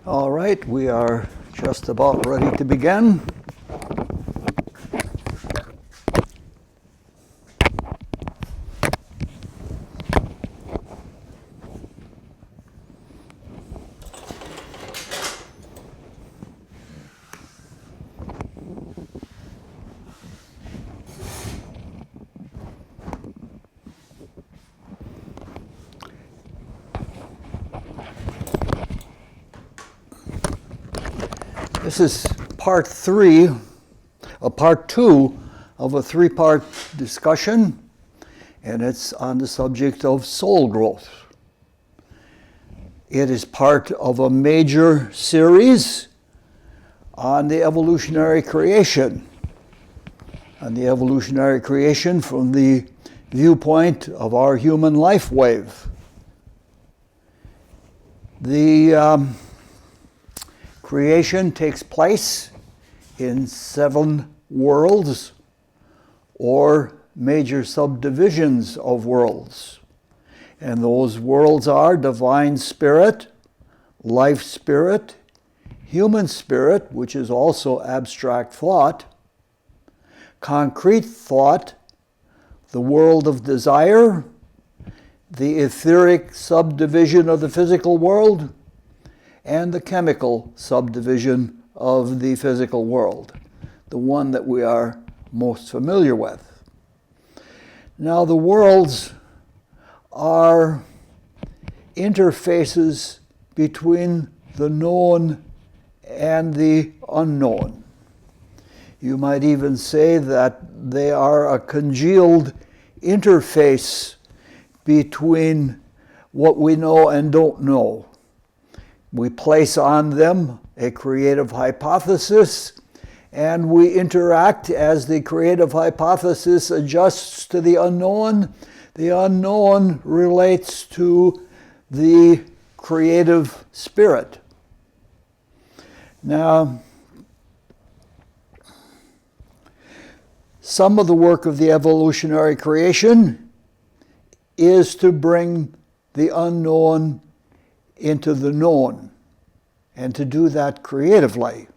All right, we are just about ready to begin. This is part two of a three-part discussion, and it's on the subject of soul growth. It is part of a major series on the evolutionary creation, from the viewpoint of our human life wave. The creation takes place in 7 worlds or major subdivisions of worlds. And those worlds are divine spirit, life spirit, human spirit, which is also abstract thought, concrete thought, the world of desire, the etheric subdivision of the physical world, and the chemical subdivision of the physical world, the one that we are most familiar with. Now, the worlds are interfaces between the known and the unknown. You might even say that they are a congealed interface between what we know and don't know. We place on them a creative hypothesis, and we interact as the creative hypothesis adjusts to the unknown. The unknown relates to the creative spirit. Now, some of the work of the evolutionary creation is to bring the unknown into the known, and to do that creatively.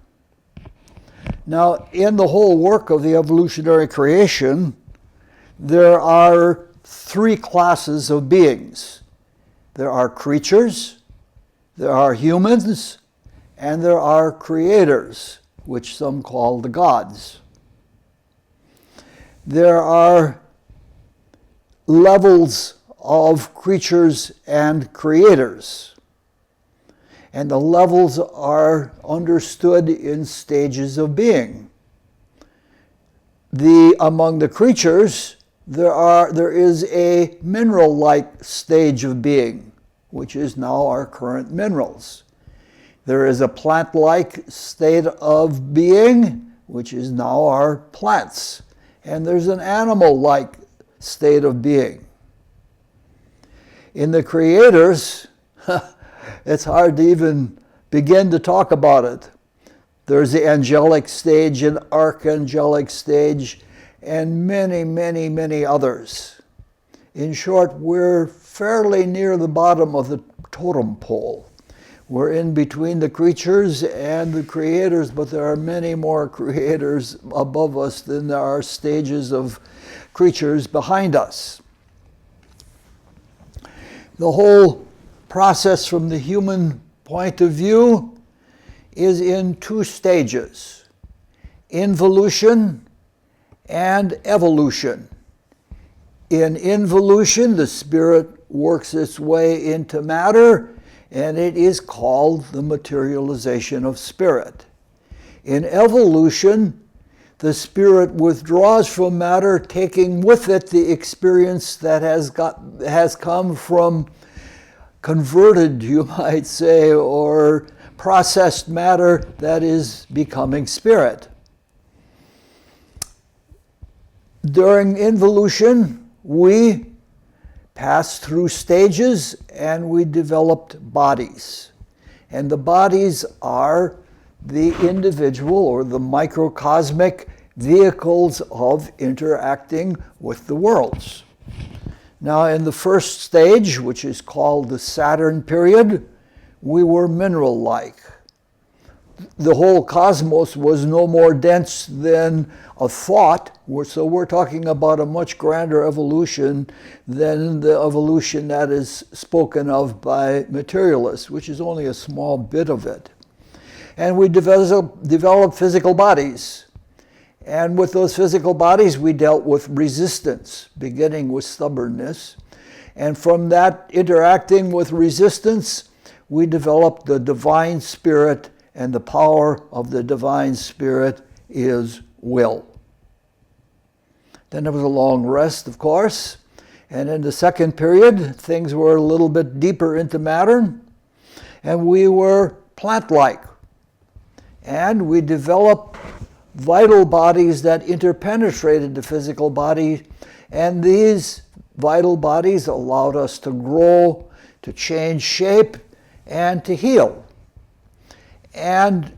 Now, in the whole work of the evolutionary creation, there are 3 classes of beings. There are creatures, there are humans, and there are creators, which some call the gods. There are levels of creatures and creators. And the levels are understood in stages of being. Among the creatures, there is a mineral-like stage of being, which is now our current minerals. There is a plant-like state of being, which is now our plants. And there's an animal-like state of being. In the creators, it's hard to even begin to talk about it. There's the angelic stage and archangelic stage and many, many, many others. In short, we're fairly near the bottom of the totem pole. We're in between the creatures and the creators, but there are many more creators above us than there are stages of creatures behind us. The whole process from the human point of view is in 2 stages: involution and evolution. In involution, the spirit works its way into matter, and it is called the materialization of spirit. In evolution, the spirit withdraws from matter, taking with it the experience that has come from converted, you might say, or processed matter that is becoming spirit. During involution, we passed through stages and we developed bodies. And the bodies are the individual or the microcosmic vehicles of interacting with the worlds. Now, in the first stage, which is called the Saturn period, we were mineral-like. the whole cosmos was no more dense than a thought. So we're talking about a much grander evolution than the evolution that is spoken of by materialists, which is only a small bit of it. And we developed physical bodies. And with those physical bodies, we dealt with resistance, beginning with stubbornness. And from that interacting with resistance, we developed the divine spirit, and the power of the divine spirit is will. Then there was a long rest, of course. And in the second period, things were a little bit deeper into matter, and we were plant-like. And we developed vital bodies that interpenetrated the physical body, and these vital bodies allowed us to grow, to change shape, and to heal. And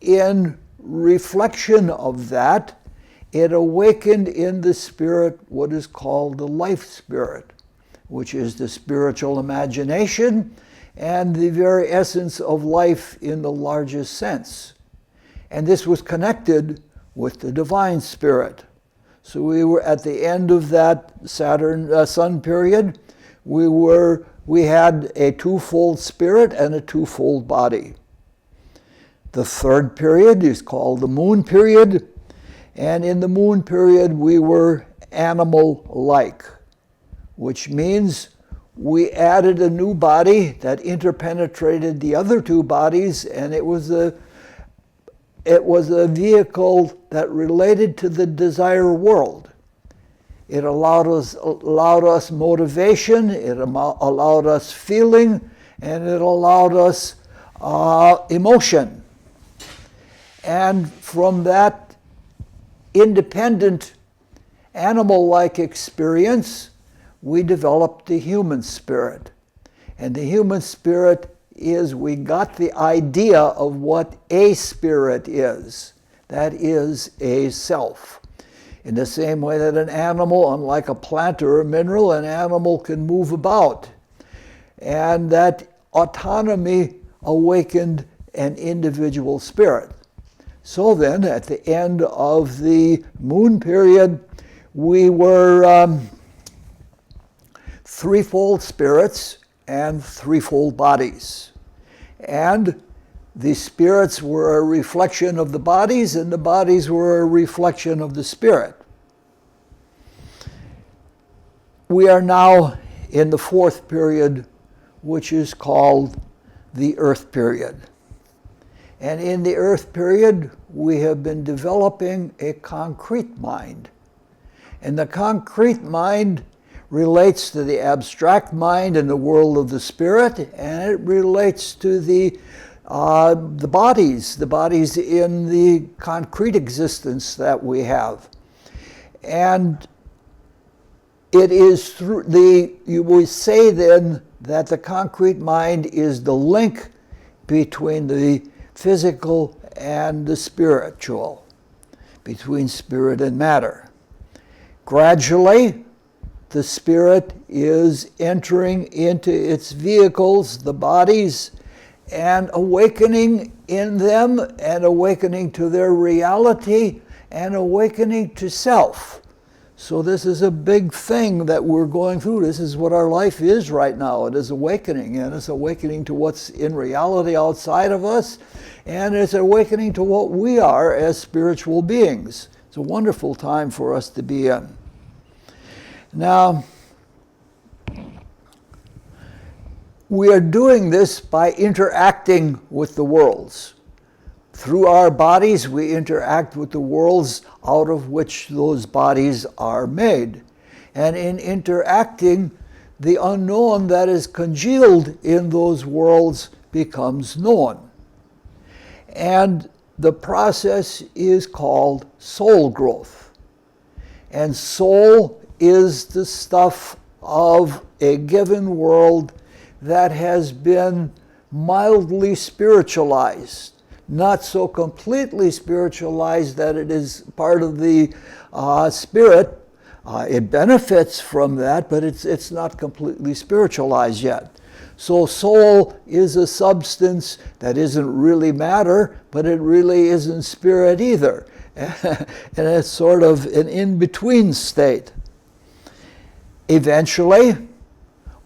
in reflection of that, it awakened in the spirit what is called the life spirit, which is the spiritual imagination and the very essence of life in the largest sense. And this was connected with the divine spirit. So we were at the end of that Sun period, we had a twofold spirit and a twofold body. The third period is called the Moon period, and in the Moon period we were animal-like, which means we added a new body that interpenetrated the other two bodies, and it was a vehicle that related to the desire world. It allowed us motivation, it allowed us feeling, and it allowed us emotion. And from that independent animal-like experience, we developed the human spirit. And the human spirit is, we got the idea of what a spirit is. That is a self. In the same way that an animal, unlike a plant or a mineral, an animal can move about. And that autonomy awakened an individual spirit. So then, at the end of the Moon period, we were threefold spirits and threefold bodies. And the spirits were a reflection of the bodies, and the bodies were a reflection of the spirit. We are now in the fourth period, which is called the Earth period. And in the Earth period, we have been developing a concrete mind. And the concrete mind relates to the abstract mind in the world of the spirit, and it relates to the bodies in the concrete existence that we have. And it is through you would say then that the concrete mind is the link between the physical and the spiritual, between spirit and matter. Gradually, the spirit is entering into its vehicles, the bodies, and awakening in them, and awakening to their reality, and awakening to self. So this is a big thing that we're going through. This is what our life is right now. It is awakening, and it's awakening to what's in reality outside of us, and it's awakening to what we are as spiritual beings. It's a wonderful time for us to be in. Now, we are doing this by interacting with the worlds. Through our bodies, we interact with the worlds out of which those bodies are made. And in interacting, the unknown that is congealed in those worlds becomes known. And the process is called soul growth. And soul is the stuff of a given world that has been mildly spiritualized. Not so completely spiritualized that it is part of the spirit. It benefits from that, but it's not completely spiritualized yet. So soul is a substance that isn't really matter, but it really isn't spirit either. And it's sort of an in-between state. Eventually,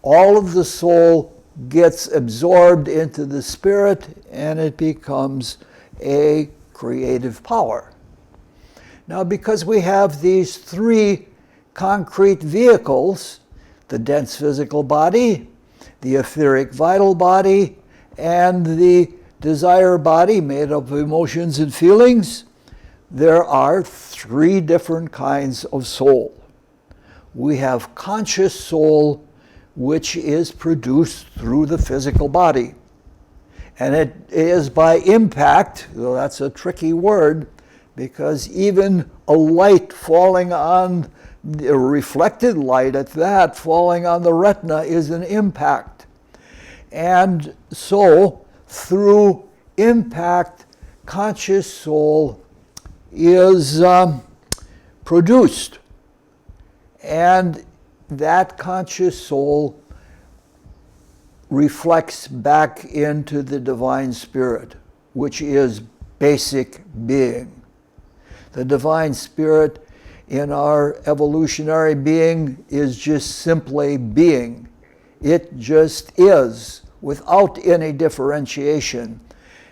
all of the soul gets absorbed into the spirit and it becomes a creative power. Now, because we have these three concrete vehicles, the dense physical body, the etheric vital body, and the desire body made up of emotions and feelings, there are three different kinds of soul. We have conscious soul, which is produced through the physical body. And it is by impact, though that's a tricky word, because even a light falling on, a reflected light at that, falling on the retina is an impact. And so, through impact, conscious soul is produced. And that conscious soul reflects back into the divine spirit, which is basic being. The divine spirit in our evolutionary being is just simply being. It just is, without any differentiation.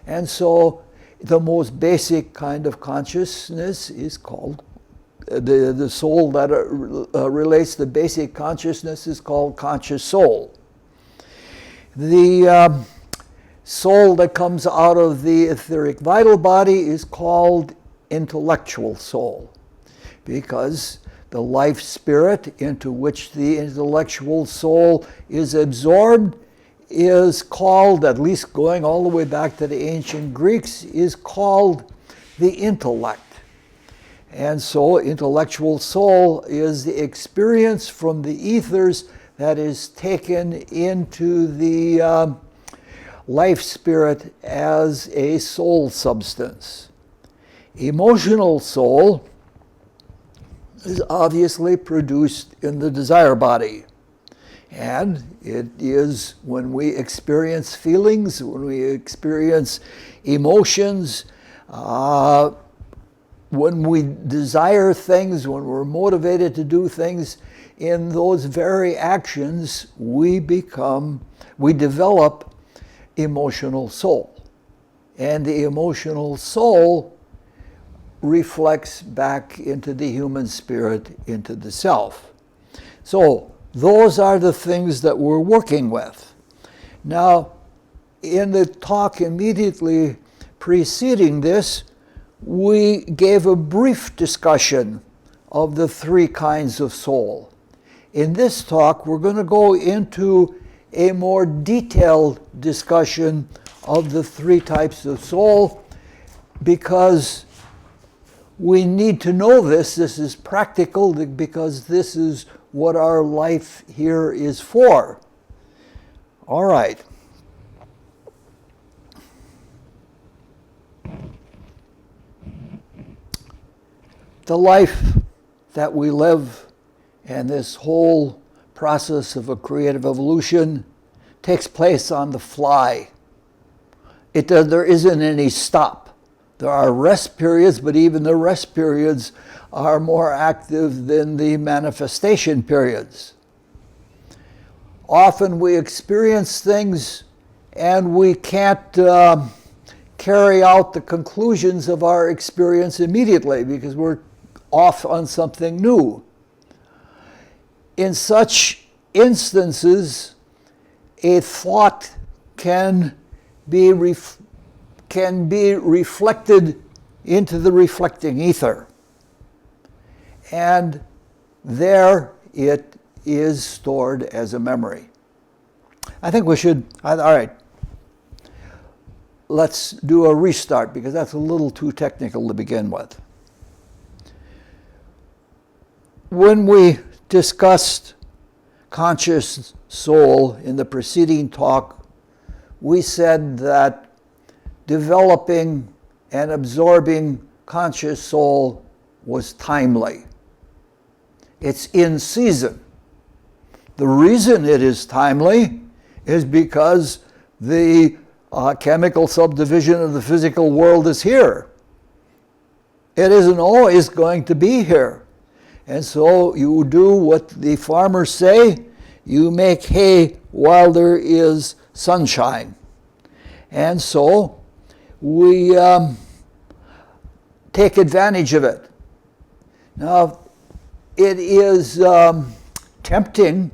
And so the most basic kind of consciousness is called, the soul that relates to basic consciousness is called conscious soul. The soul that comes out of the etheric vital body is called intellectual soul, because the life spirit into which the intellectual soul is absorbed is called, at least going all the way back to the ancient Greeks, is called the intellect. And so intellectual soul is the experience from the ethers that is taken into the life spirit as a soul substance. Emotional soul is obviously produced in the desire body. And it is when we experience feelings, when we experience emotions, when we desire things, when we're motivated to do things, in those very actions, we develop emotional soul. And the emotional soul reflects back into the human spirit, into the self. So those are the things that we're working with. Now, in the talk immediately preceding this, we gave a brief discussion of the three kinds of soul. In this talk, we're going to go into a more detailed discussion of the three types of soul, because we need to know this. This is practical, because this is what our life here is for. All right. The life that we live and this whole process of a creative evolution takes place on the fly. There isn't any stop. There are rest periods, but even the rest periods are more active than the manifestation periods. Often we experience things and we can't carry out the conclusions of our experience immediately because we're off on something new. In such instances, a thought can be reflected into the reflecting ether. And there it is stored as a memory. I think we should, all right, let's do a restart because that's a little too technical to begin with. When we discussed conscious soul in the preceding talk, we said that developing and absorbing conscious soul was timely. It's in season. The reason it is timely is because the chemical subdivision of the physical world is here. It isn't always going to be here. And so you do what the farmers say, you make hay while there is sunshine. And so we take advantage of it. Now, it is tempting,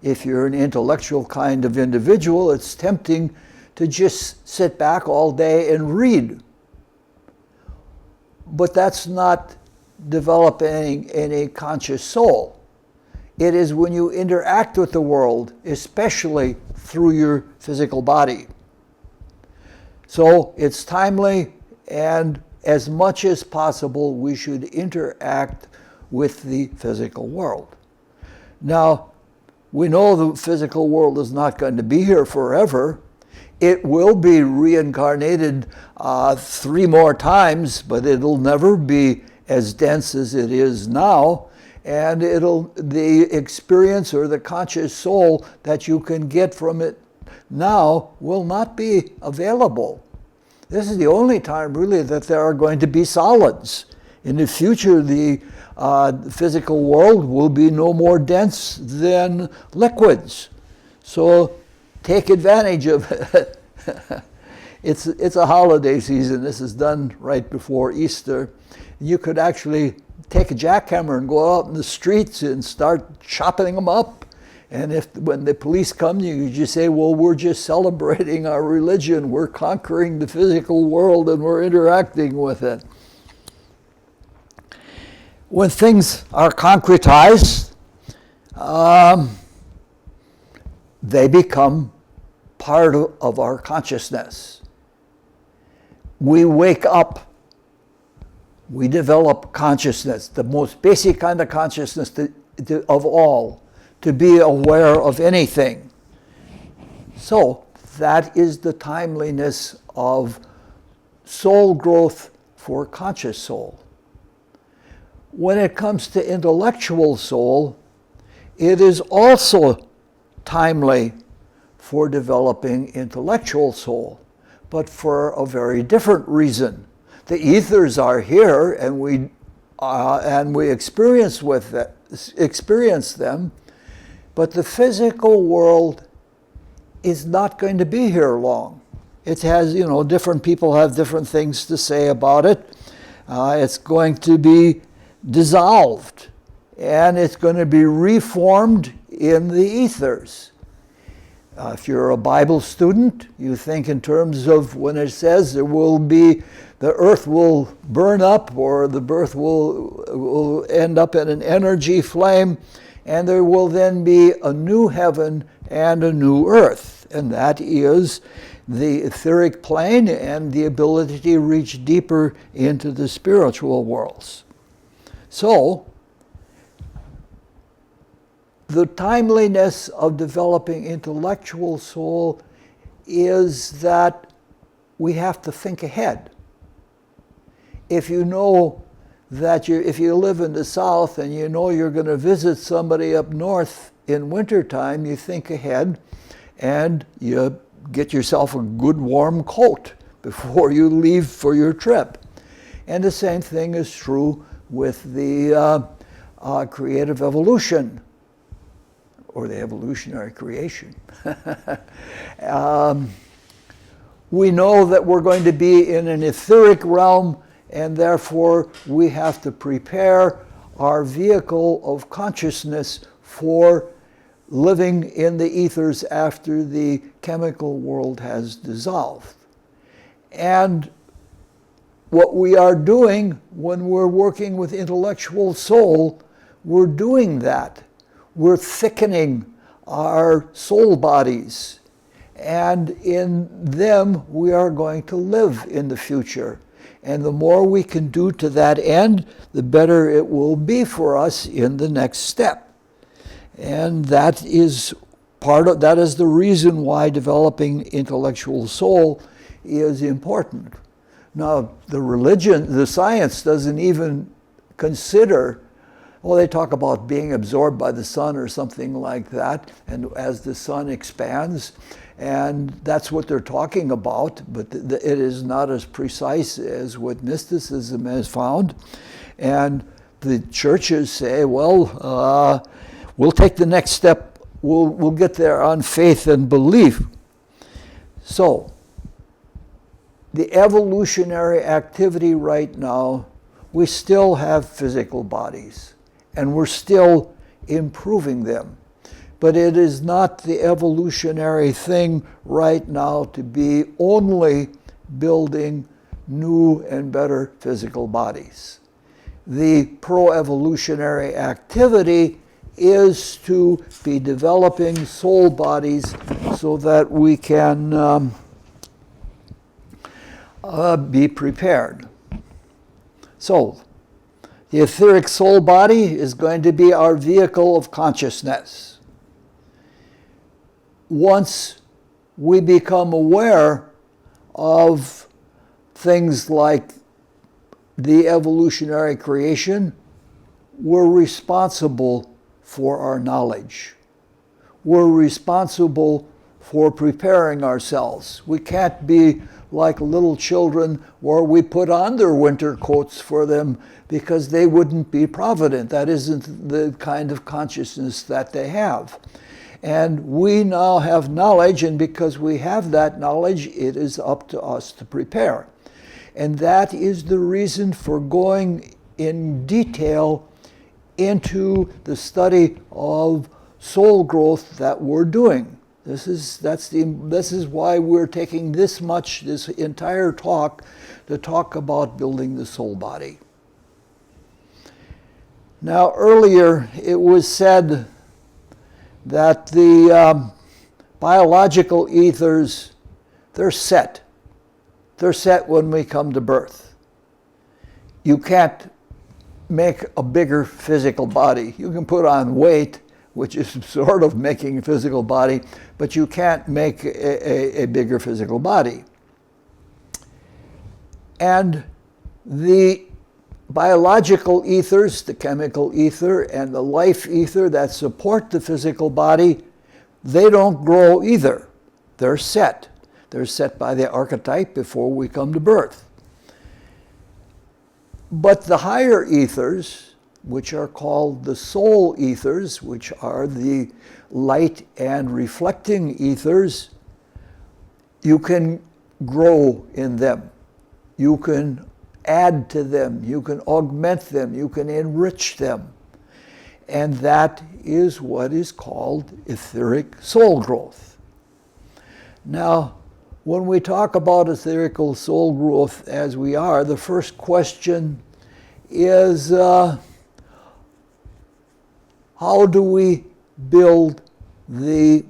if you're an intellectual kind of individual, it's tempting to just sit back all day and read. But that's not developing any conscious soul. It is when you interact with the world, especially through your physical body. So it's timely, and as much as possible, we should interact with the physical world. Now, we know the physical world is not going to be here forever. It will be reincarnated 3 more times, but it'll never be as dense as it is now. And the experience or the conscious soul that you can get from it now will not be available. This is the only time really that there are going to be solids. In the future, the physical world will be no more dense than liquids. So take advantage of it. It's a holiday season. This is done right before Easter. You could actually take a jackhammer and go out in the streets and start chopping them up. And when the police come, you just say, well, we're just celebrating our religion. We're conquering the physical world and we're interacting with it. When things are concretized, they become part of our consciousness. We wake up. We develop consciousness, the most basic kind of consciousness of all, to be aware of anything. So that is the timeliness of soul growth for conscious soul. When it comes to intellectual soul, it is also timely for developing intellectual soul, but for a very different reason. The ethers are here, and we experience them, but the physical world is not going to be here long. It has, different people have different things to say about it. It's going to be dissolved, and it's going to be reformed in the ethers. If you're a Bible student, you think in terms of when it says the earth will burn up, or the earth will end up in an energy flame, and there will then be a new heaven and a new earth. And that is the etheric plane and the ability to reach deeper into the spiritual worlds. So, the timeliness of developing intellectual soul is that we have to think ahead. If you know that if you live in the south and you know you're going to visit somebody up north in wintertime, you think ahead and you get yourself a good warm coat before you leave for your trip. And the same thing is true with the creative evolution, or the evolutionary creation. We know that we're going to be in an etheric realm, and therefore we have to prepare our vehicle of consciousness for living in the ethers after the chemical world has dissolved. And what we are doing when we're working with intellectual soul, we're doing that. We're thickening our soul bodies, and in them we are going to live in the future. And the more we can do to that end, the better it will be for us in the next step. And that is the reason why developing intellectual soul is important. Now, the science doesn't even consider Well, they talk about being absorbed by the sun or something like that, and as the sun expands, and that's what they're talking about, but it is not as precise as what mysticism has found. And the churches say, well, we'll take the next step, we'll get there on faith and belief. So, the evolutionary activity right now, we still have physical bodies, and we're still improving them. But it is not the evolutionary thing right now to be only building new and better physical bodies. The pro-evolutionary activity is to be developing soul bodies so that we can be prepared. So, the etheric soul body is going to be our vehicle of consciousness. Once we become aware of things like the evolutionary creation, we're responsible for our knowledge. We're responsible for preparing ourselves. We can't be like little children where we put on their winter coats for them because they wouldn't be provident. That isn't the kind of consciousness that they have. And we now have knowledge, and because we have that knowledge, it is up to us to prepare. And that is the reason for going in detail into the study of soul growth that we're doing. This is why we're taking this entire talk to talk about building the soul body. Now, earlier it was said that the biological ethers, they're set. They're set when we come to birth. You can't make a bigger physical body. You can put on weight, which is sort of making a physical body, but you can't make a bigger physical body. And the biological ethers, the chemical ether and the life ether that support the physical body, they don't grow either. They're set. They're set by the archetype before we come to birth. But the higher ethers, which are called the soul ethers, which are the light and reflecting ethers, you can grow in them. You can add to them. You can augment them. You can enrich them. And that is what is called etheric soul growth. Now, when we talk about etherical soul growth as we are, the first question is, how do we build the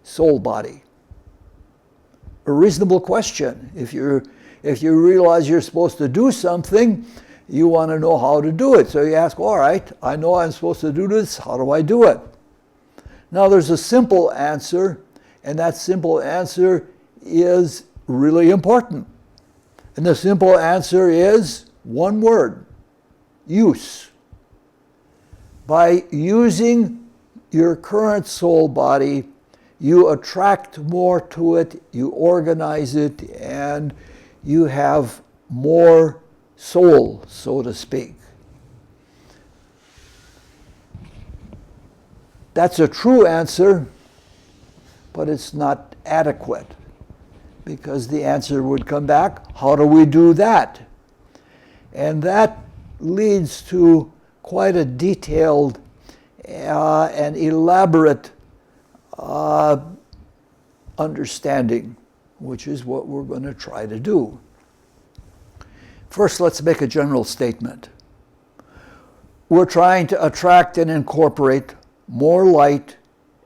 soul body? A reasonable question. If you realize you're supposed to do something, you want to know how to do it. So you ask, all right, I know I'm supposed to do this, how do I do it? Now there's a simple answer, and that simple answer is really important. And the simple answer is one word: use. By using your current soul body, you attract more to it, you organize it, and you have more soul, so to speak. That's a true answer, but it's not adequate, because the answer would come back, how do we do that? And that leads to quite a detailed and elaborate understanding, which is what we're going to try to do. First, let's make a general statement. We're trying to attract and incorporate more light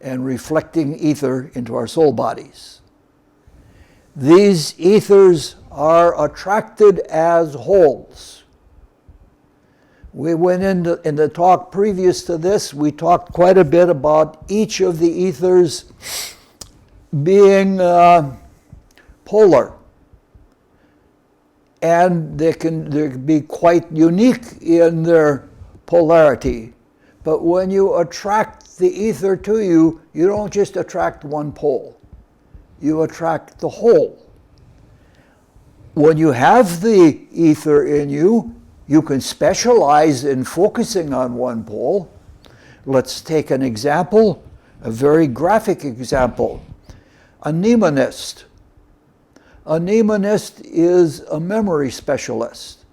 and reflecting ether into our soul bodies. These ethers are attracted as wholes. We went into, in the talk previous to this, we talked quite a bit about each of the ethers being polar. And they can be quite unique in their polarity. But when you attract the ether to you, you don't just attract one pole. You attract the whole. When you have the ether in you, you can specialize in focusing on one pole. Let's take an example, a very graphic example. A mnemonist. A mnemonist is a memory specialist.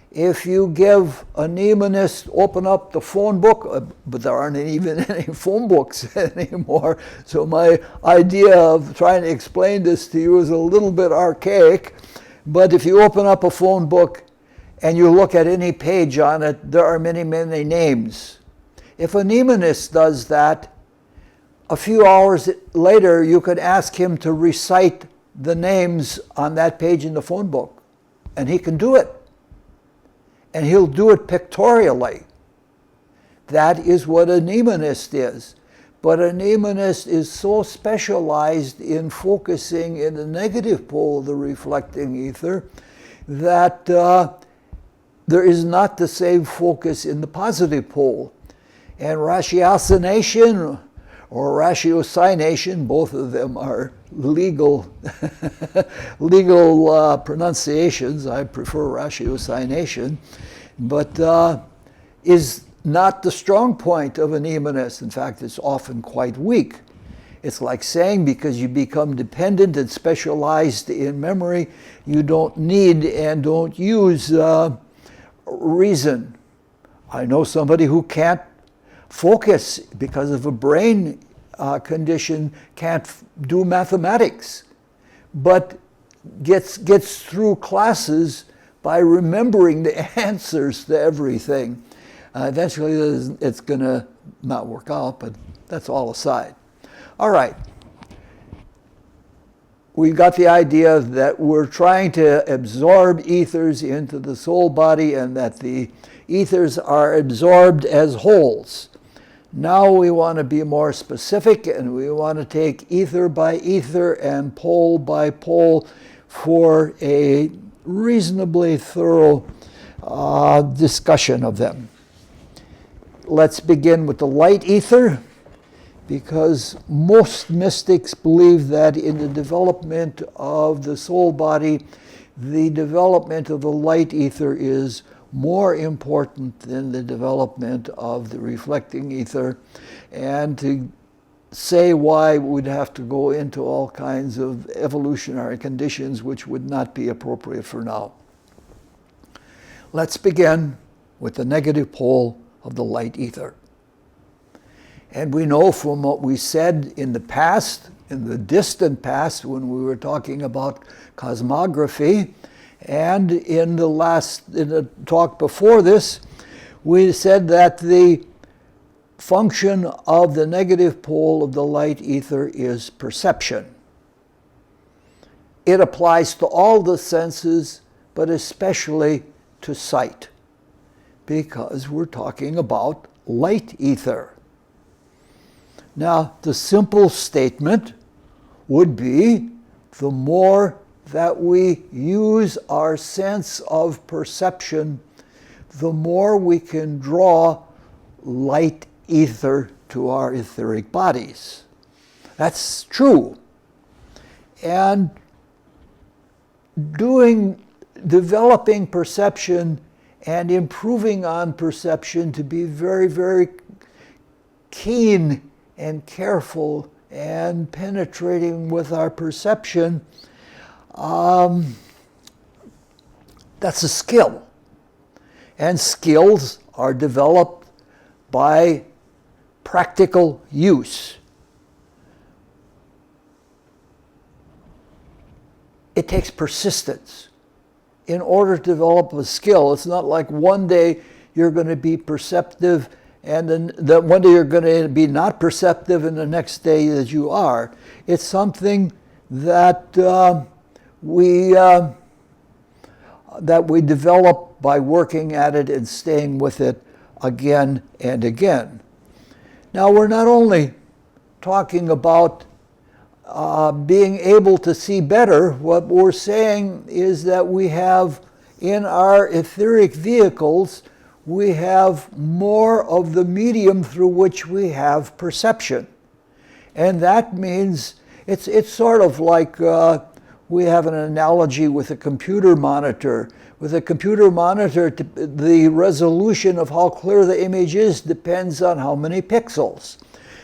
If you give a mnemonist, open up the phone book, but there aren't even any phone books anymore, so my idea of trying to explain this to you is a little bit archaic, but if you open up a phone book and you look at any page on it, there are many, many names. If a mnemonist does that, a few hours later you could ask him to recite the names on that page in the phone book, and he can do it. And he'll do it pictorially. That is what a mnemonist is. But a mnemonist is so specialized in focusing in the negative pole of the reflecting ether that there is not the same focus in the positive pole. And ratiocination or ratiocination, both of them are legal pronunciations. I prefer ratiocination, but is not the strong point of a mnemonist. In fact, it's often quite weak. It's like saying because you become dependent and specialized in memory, you don't need and don't use reason. I know somebody who can't focus because of a brain condition, can't do mathematics, but gets through classes by remembering the answers to everything. Eventually it's going to not work out, but that's all aside. All right. We've got the idea that we're trying to absorb ethers into the soul body and that the ethers are absorbed as wholes. Now we want to be more specific, and we want to take ether by ether and pole by pole for a reasonably thorough discussion of them. Let's begin with the light ether, because most mystics believe that in the development of the soul body, the development of the light ether is more important than the development of the reflecting ether. And to say why would have to go into all kinds of evolutionary conditions which would not be appropriate for now. Let's begin with the negative pole of the light ether. And we know from what we said in the past, in the distant past, when we were talking about cosmography, and in the talk before this, we said that the function of the negative pole of the light ether is perception. It applies to all the senses, but especially to sight, because we're talking about light ether. Now, the simple statement would be the more that we use our sense of perception, the more we can draw light ether to our etheric bodies. That's true. And developing perception and improving on perception to be very, very keen and careful and penetrating with our perception, that's a skill. And skills are developed by practical use. It takes persistence in order to develop a skill. It's not like one day you're going to be perceptive and then one day you're going to be not perceptive and the next day that you are. It's something that we develop by working at it and staying with it again and again. Now, we're not only talking about being able to see better. What we're saying is that we have in our etheric vehicles, we have more of the medium through which we have perception. And that means it's sort of like we have an analogy with a computer monitor. With a computer monitor, the resolution of how clear the image is depends on how many pixels.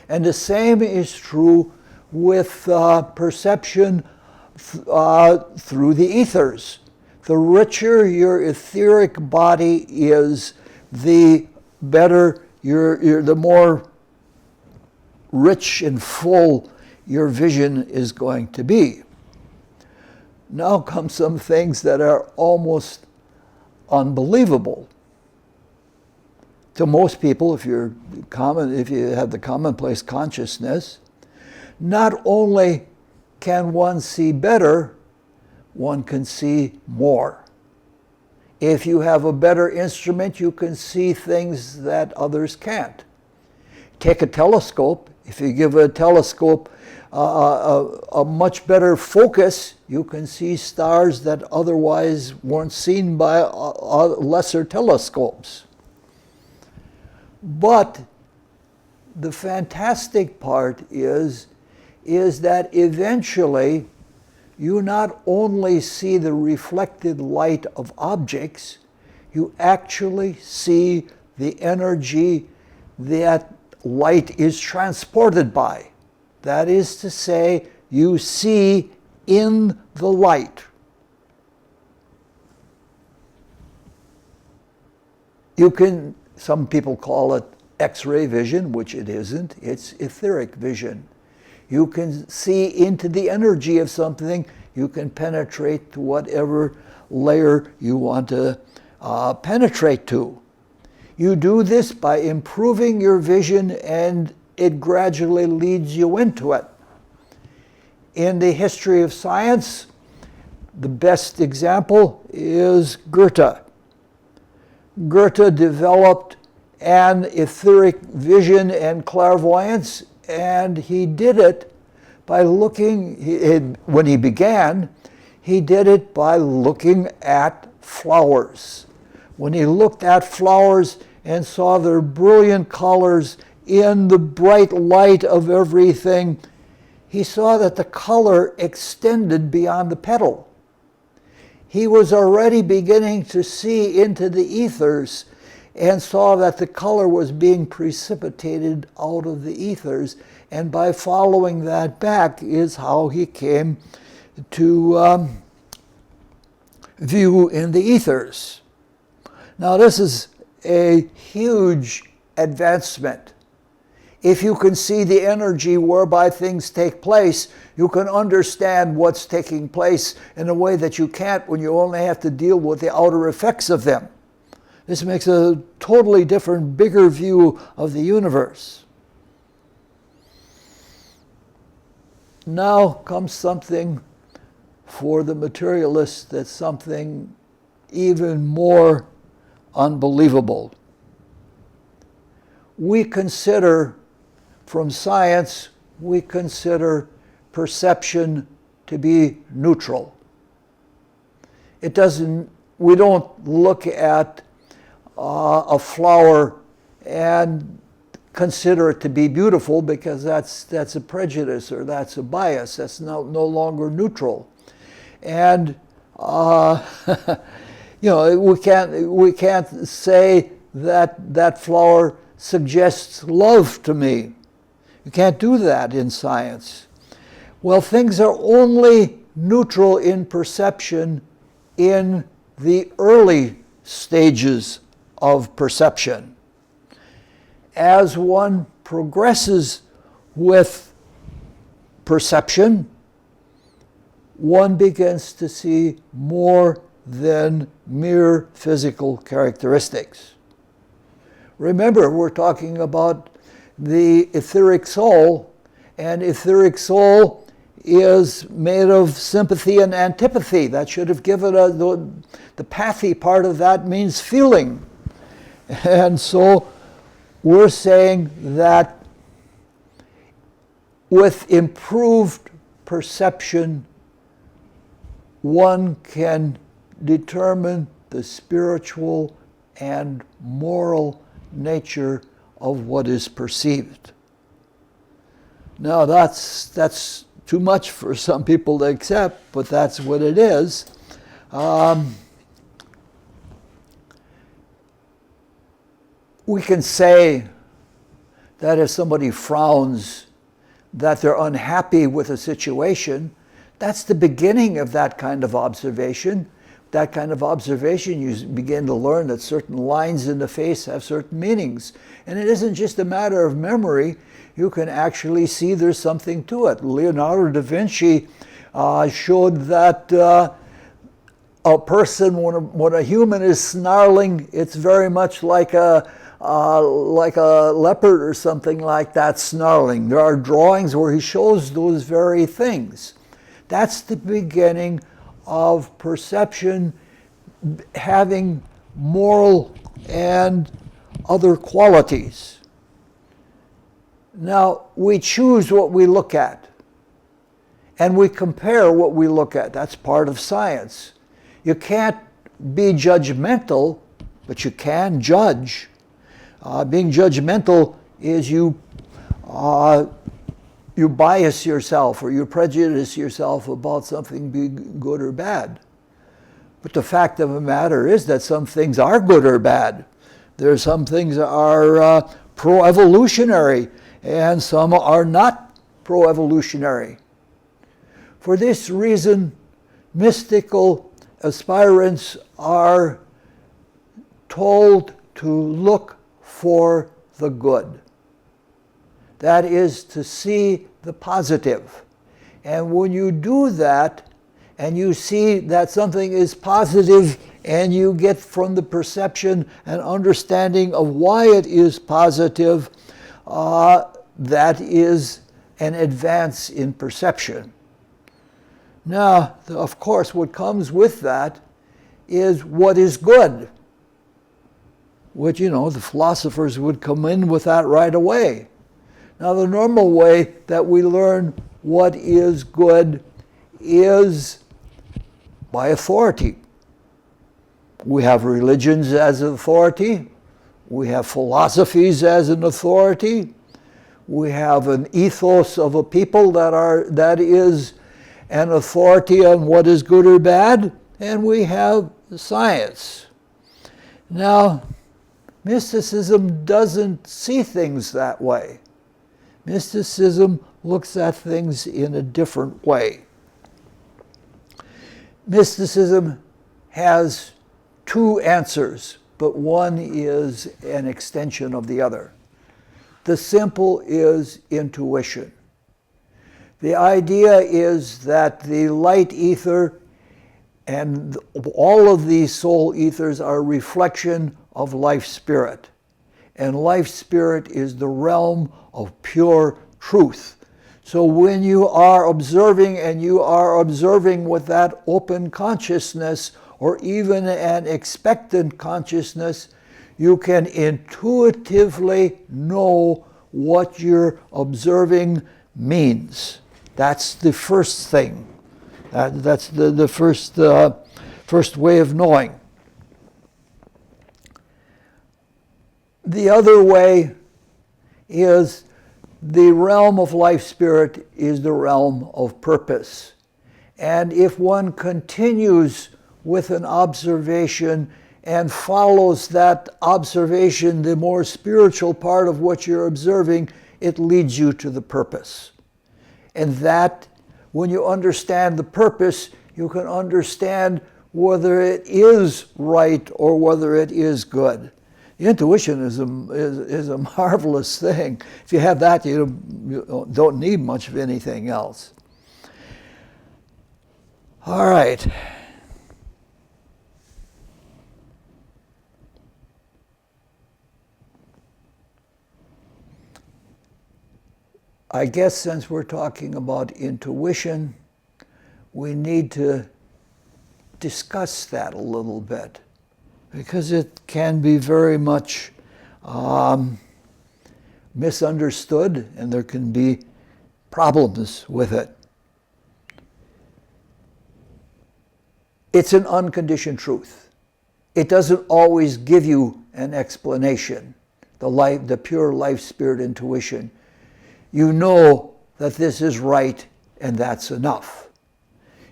And the same is true with perception through the ethers. The richer your etheric body is, the better the more rich and full your vision is going to be. Now come some things that are almost unbelievable. To most people, if you have the commonplace consciousness, not only can one see better, one can see more. If you have a better instrument, you can see things that others can't. Take a telescope. If you give a telescope a much better focus, you can see stars that otherwise weren't seen by lesser telescopes. But the fantastic part is that eventually you not only see the reflected light of objects, you actually see the energy that light is transported by. That is to say, you see in the light. Some people call it X-ray vision, which it isn't. It's etheric vision. You can see into the energy of something. You can penetrate to whatever layer you want to penetrate to. You do this by improving your vision, and it gradually leads you into it. In the history of science, the best example is Goethe. Goethe developed an etheric vision and clairvoyance, and he did it by when he began, he did it by looking at flowers. When he looked at flowers and saw their brilliant colors in the bright light of everything, he saw that the color extended beyond the petal. He was already beginning to see into the ethers and saw that the color was being precipitated out of the ethers. And by following that back is how he came to view in the ethers. Now this is a huge advancement. If you can see the energy whereby things take place, you can understand what's taking place in a way that you can't when you only have to deal with the outer effects of them. This makes a totally different, bigger view of the universe. Now comes something for the materialist that's something even more unbelievable. From science, we consider perception to be neutral. We don't look at a flower and consider it to be beautiful, because that's a prejudice or that's a bias. That's no longer neutral. And we can't say that flower suggests love to me. You can't do that in science. Well, things are only neutral in perception in the early stages of perception. As one progresses with perception, one begins to see more than mere physical characteristics. Remember, we're talking about the etheric soul, and etheric soul is made of sympathy and antipathy. That should have given the pathy part of that means feeling. And so we're saying that with improved perception, one can determine the spiritual and moral nature of what is perceived. Now that's too much for some people to accept, but that's what it is. We can say that if somebody frowns, that they're unhappy with a situation. That's the beginning of that kind of observation. That kind of observation, you begin to learn that certain lines in the face have certain meanings. And it isn't just a matter of memory. You can actually see there's something to it. Leonardo da Vinci showed that a person, when a human is snarling, it's very much like a leopard or something like that snarling. There are drawings where he shows those very things. That's the beginning of perception having moral and other qualities. Now, we choose what we look at, and we compare what we look at. That's part of science. You can't be judgmental, but you can judge. Being judgmental is you bias yourself or you prejudice yourself about something being good or bad. But the fact of the matter is that some things are good or bad. There are some things that are pro-evolutionary and some are not pro-evolutionary. For this reason, mystical aspirants are told to look for the good. That is to see the positive. And when you do that, and you see that something is positive, and you get from the perception and understanding of why it is positive, that is an advance in perception. Now, of course, what comes with that is what is good, which, the philosophers would come in with that right away. Now, the normal way that we learn what is good is by authority. We have religions as an authority. We have philosophies as an authority. We have an ethos of a people that is an authority on what is good or bad. And we have science. Now, mysticism doesn't see things that way. Mysticism looks at things in a different way. Mysticism has two answers, but one is an extension of the other. The simple is intuition. The idea is that the light ether and all of these soul ethers are a reflection of life spirit. And life spirit is the realm of pure truth. So when you are observing, and you are observing with that open consciousness, or even an expectant consciousness, you can intuitively know what you're observing means. That's the first thing. That's the first way of knowing. The other way is the realm of life spirit is the realm of purpose. And if one continues with an observation and follows that observation, the more spiritual part of what you're observing, it leads you to the purpose. And that, when you understand the purpose, you can understand whether it is right or whether it is good. Intuition is a marvelous thing. If you have that, you don't need much of anything else. All right. I guess since we're talking about intuition, we need to discuss that a little bit, because it can be very much misunderstood, and there can be problems with it. It's an unconditioned truth. it doesn't always give you an explanation, the pure life spirit intuition. You know that this is right and that's enough.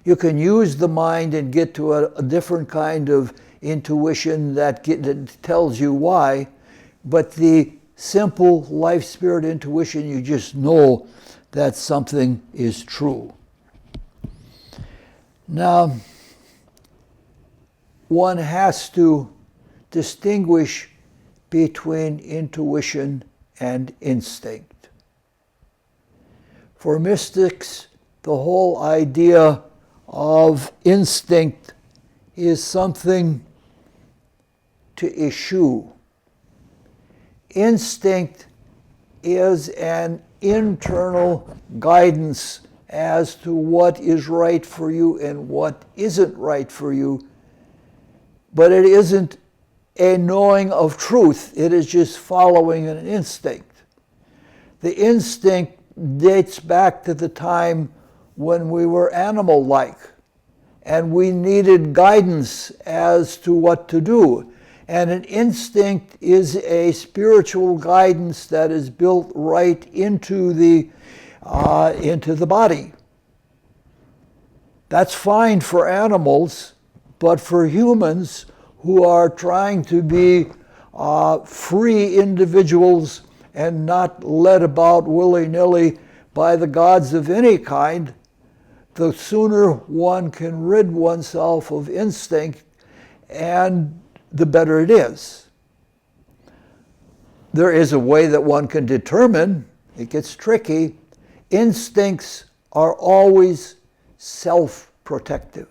You can use the mind and get to a different kind of intuition that tells you why, but the simple life spirit intuition, you just know that something is true. Now, one has to distinguish between intuition and instinct. For mystics, the whole idea of instinct is something to eschew. Instinct is an internal guidance as to what is right for you and what isn't right for you, but it isn't a knowing of truth. It is just following an instinct. The instinct dates back to the time when we were animal-like and we needed guidance as to what to do. And an instinct is a spiritual guidance that is built right into the body. That's fine for animals, but for humans who are trying to be free individuals and not led about willy-nilly by the gods of any kind, the sooner one can rid oneself of instinct, and the better it is. There is a way that one can determine, it gets tricky. Instincts are always self-protective.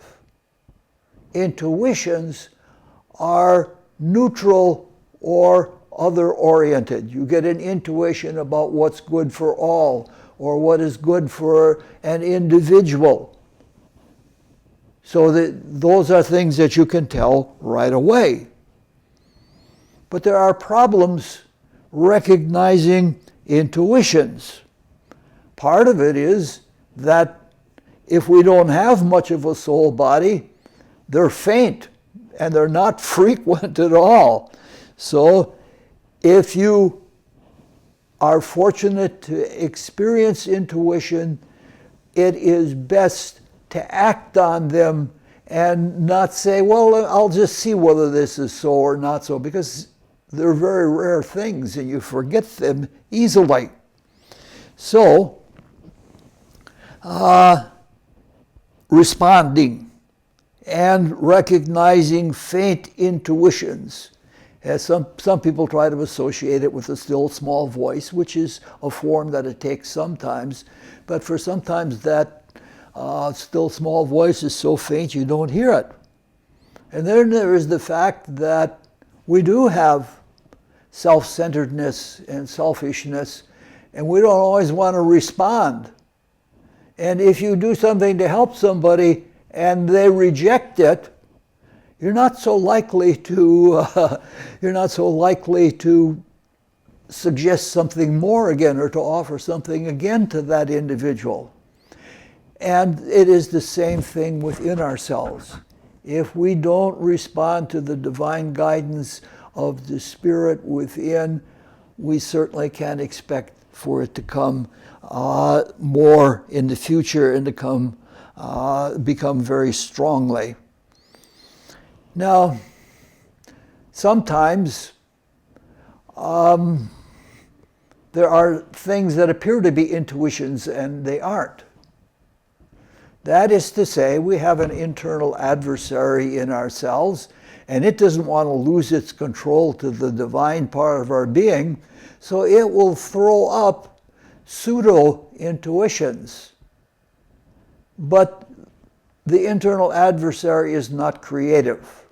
Intuitions are neutral or other-oriented. You get an intuition about what's good for all or what is good for an individual. So those are things that you can tell right away. But there are problems recognizing intuitions. Part of it is that if we don't have much of a soul body, they're faint and they're not frequent at all. So if you are fortunate to experience intuition, it is best to act on them and not say, well, I'll just see whether this is so or not so, because they're very rare things and you forget them easily. So, responding and recognizing faint intuitions, as some people try to associate it with a still small voice, which is a form that it takes sometimes, but for sometimes that still small voice is so faint you don't hear it. And then there is the fact that we do have self-centeredness and selfishness, and we don't always want to respond. And if you do something to help somebody and they reject it, you're not so likely to suggest something more again or to offer something again to that individual. And it is the same thing within ourselves. If we don't respond to the divine guidance of the Spirit within, we certainly can't expect for it to come more in the future and to become very strongly. Now, sometimes there are things that appear to be intuitions and they aren't. That is to say, we have an internal adversary in ourselves, and it doesn't want to lose its control to the divine part of our being, so it will throw up pseudo-intuitions. But the internal adversary is not creative.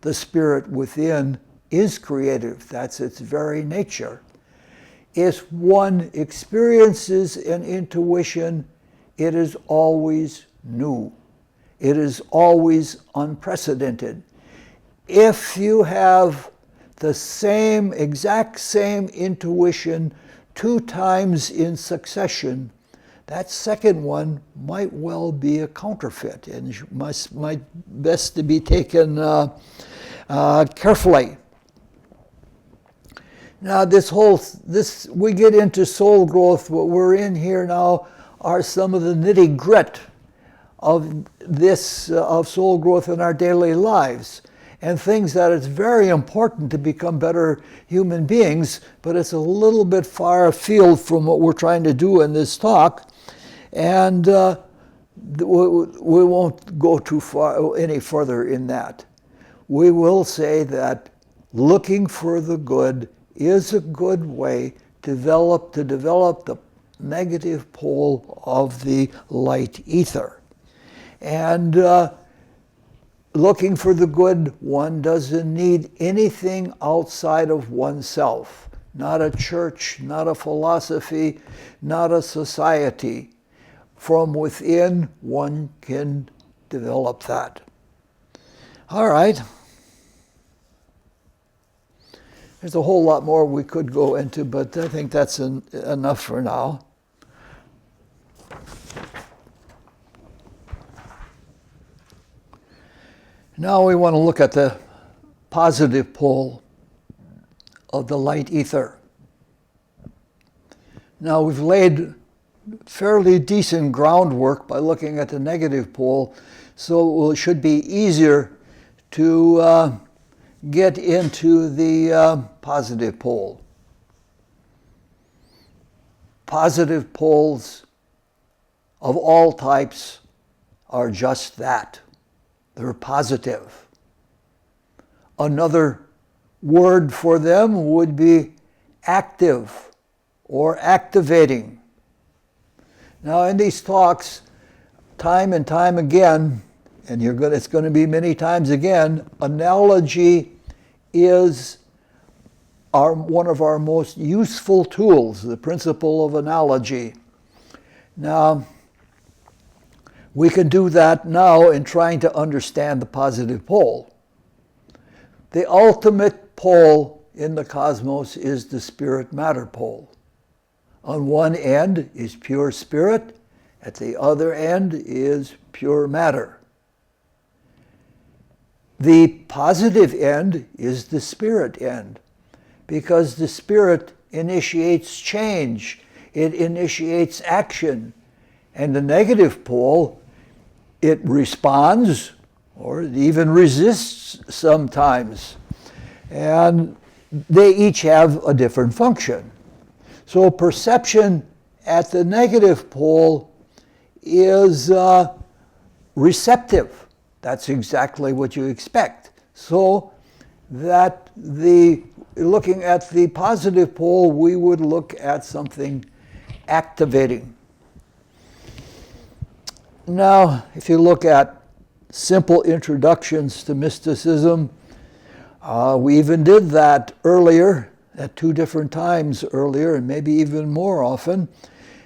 The spirit within is creative. That's its very nature. If one experiences an intuition, it is always new. It is always unprecedented. If you have the exact same intuition 2 times in succession, that second one might well be a counterfeit and might best to be taken carefully. Now we get into soul growth. What we're in here now are some of the nitty-grit of this, of soul growth in our daily lives, and things that it's very important to become better human beings, but it's a little bit far afield from what we're trying to do in this talk, and we won't go too far any further in that. We will say that looking for the good is a good way to develop the negative pole of the light ether. And looking for the good, one doesn't need anything outside of oneself. Not a church, not a philosophy, not a society. From within, one can develop that. All right. There's a whole lot more we could go into, but I think that's enough for now. Now we want to look at the positive pole of the light ether. Now we've laid fairly decent groundwork by looking at the negative pole, so it should be easier to get into the positive pole. Positive poles of all types are just that. They're positive. Another word for them would be active or activating. Now in these talks, time and time again, and it's going to be many times again, analogy is one of our most useful tools, the principle of analogy. Now, we can do that now in trying to understand the positive pole. The ultimate pole in the cosmos is the spirit-matter pole. On one end is pure spirit, at the other end is pure matter. The positive end is the spirit end, because the spirit initiates change, it initiates action, and the negative pole, it responds or it even resists sometimes, and they each have a different function. So perception at the negative pole is receptive. That's exactly what you expect. So that looking at the positive pole, we would look at something activating. Now, if you look at simple introductions to mysticism, we even did that earlier, at 2 different times earlier, and maybe even more often,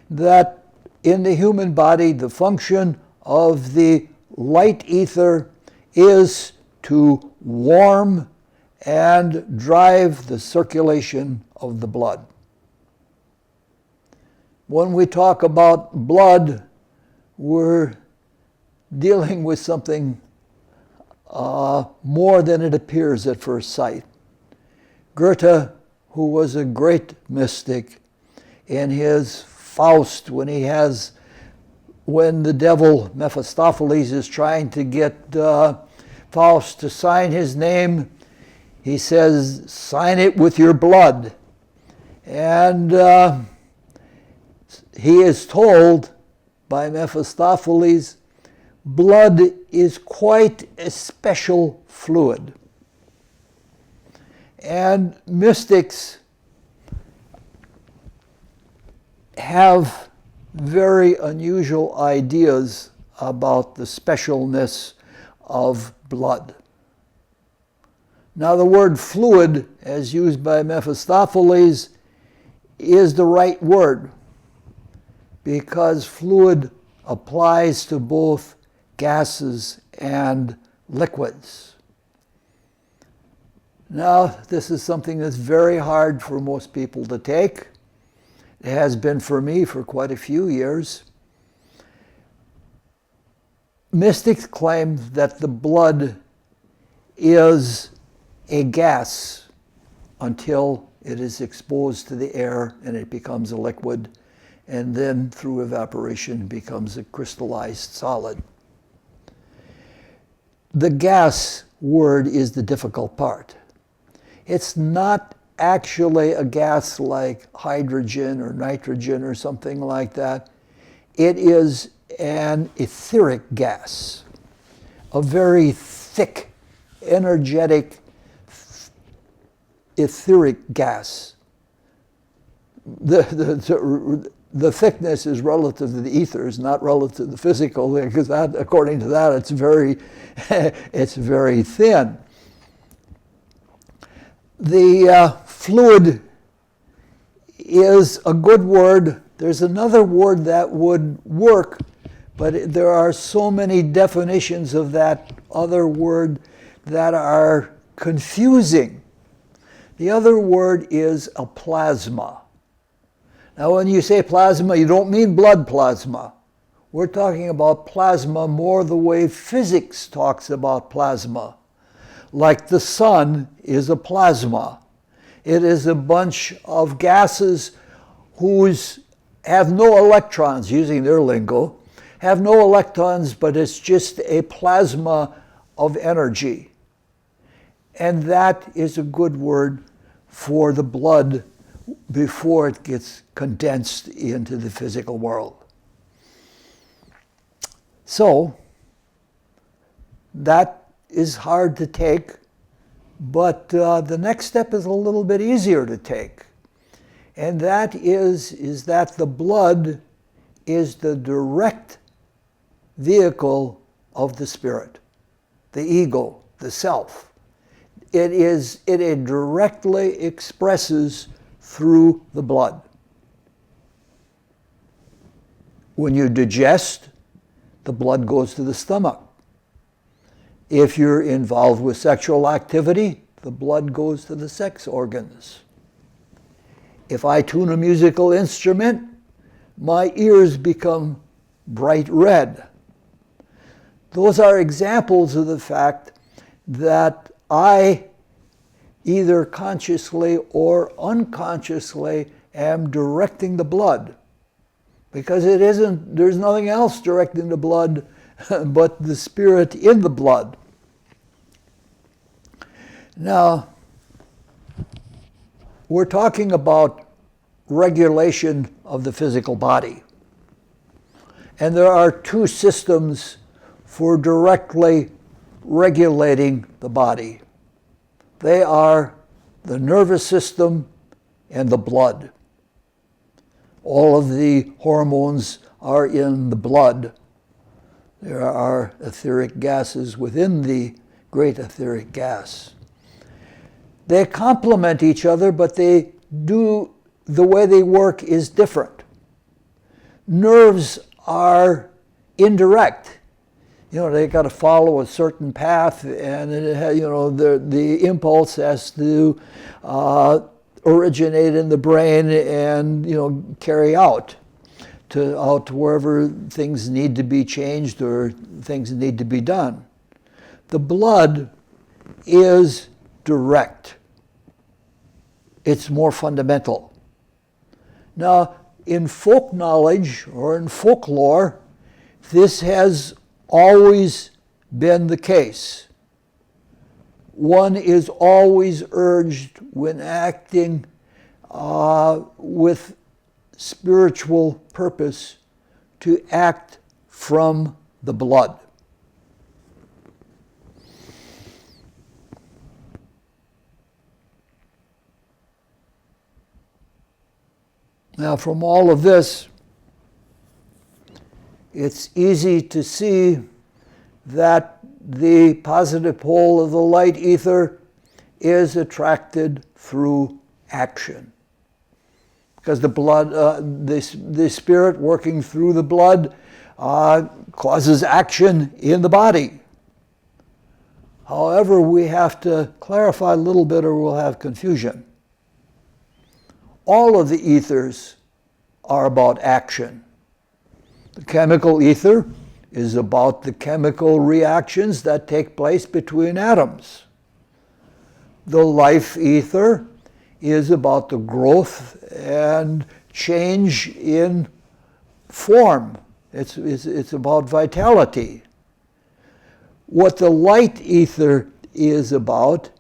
that in the human body, the function of the light ether is to warm and drive the circulation of the blood. When we talk about blood, we're dealing with something more than it appears at first sight. Goethe, who was a great mystic, in his Faust, when the devil Mephistopheles is trying to get Faust to sign his name, he says, "Sign it with your blood." And he is told by Mephistopheles, blood is quite a special fluid. And mystics have very unusual ideas about the specialness of blood. Now, the word fluid, as used by Mephistopheles, is the right word, because fluid applies to both gases and liquids. Now, this is something that's very hard for most people to take. It has been for me for quite a few years. Mystics claim that the blood is a gas until it is exposed to the air and it becomes a liquid, and then through evaporation becomes a crystallized solid. The gas word is the difficult part. It's not actually a gas like hydrogen or nitrogen or something like that. It is an etheric gas, a very thick, energetic, etheric gas. The thickness is relative to the ethers, not relative to the physical, because that, according to that, it's very, it's very thin. The fluid is a good word. There's another word that would work, but there are so many definitions of that other word that are confusing. The other word is a plasma. Now, when you say plasma, you don't mean blood plasma. We're talking about plasma more the way physics talks about plasma. Like the sun is a plasma. It is a bunch of gases whose have no electrons, using their lingo, have no electrons, but it's just a plasma of energy. And that is a good word for the blood before it gets condensed into the physical world. So, that is hard to take, but the next step is a little bit easier to take. And that is that the blood is the direct vehicle of the spirit, the ego, the self. It directly expresses through the blood. When you digest, the blood goes to the stomach. If you're involved with sexual activity, the blood goes to the sex organs. If I tune a musical instrument, my ears become bright red. Those are examples of the fact that I, either consciously or unconsciously, am directing the blood. Because there's nothing else directing the blood but the spirit in the blood. Now, we're talking about regulation of the physical body. And there are two systems for directly regulating the body. They are the nervous system and the blood. All of the hormones are in the blood. There are etheric gases within the great etheric gas. They complement each other, but the way they work is different. Nerves are indirect. They got to follow a certain path, and the impulse has to originate in the brain and carry out to wherever things need to be changed or things need to be done. The blood is direct. It's more fundamental. Now, in folk knowledge or in folklore, this has always been the case. One is always urged when acting with spiritual purpose to act from the blood. Now, from all of this, it's easy to see that the positive pole of the light ether is attracted through action. Because the blood, the spirit working through the blood causes action in the body. However, we have to clarify a little bit or we'll have confusion. All of the ethers are about action. The chemical ether is about the chemical reactions that take place between atoms. the life ether is about the growth and change in form. It's about vitality. What the light ether is about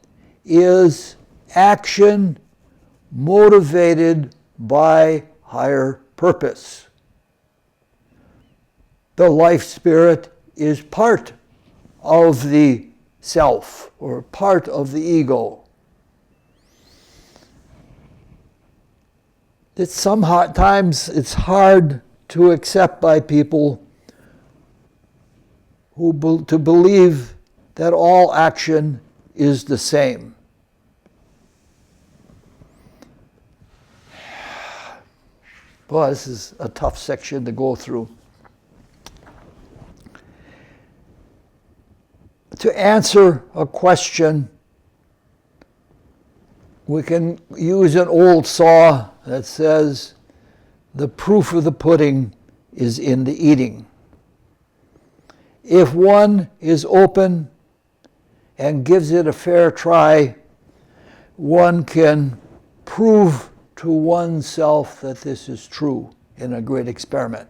is action motivated by higher purpose. The life spirit is part of the self or part of the ego. Sometimes it's hard to accept by people to believe that all action is the same. Boy, this is a tough section to go through. To answer a question, we can use an old saw that says, the proof of the pudding is in the eating. If one is open and gives it a fair try, one can prove to oneself that this is true in a great experiment.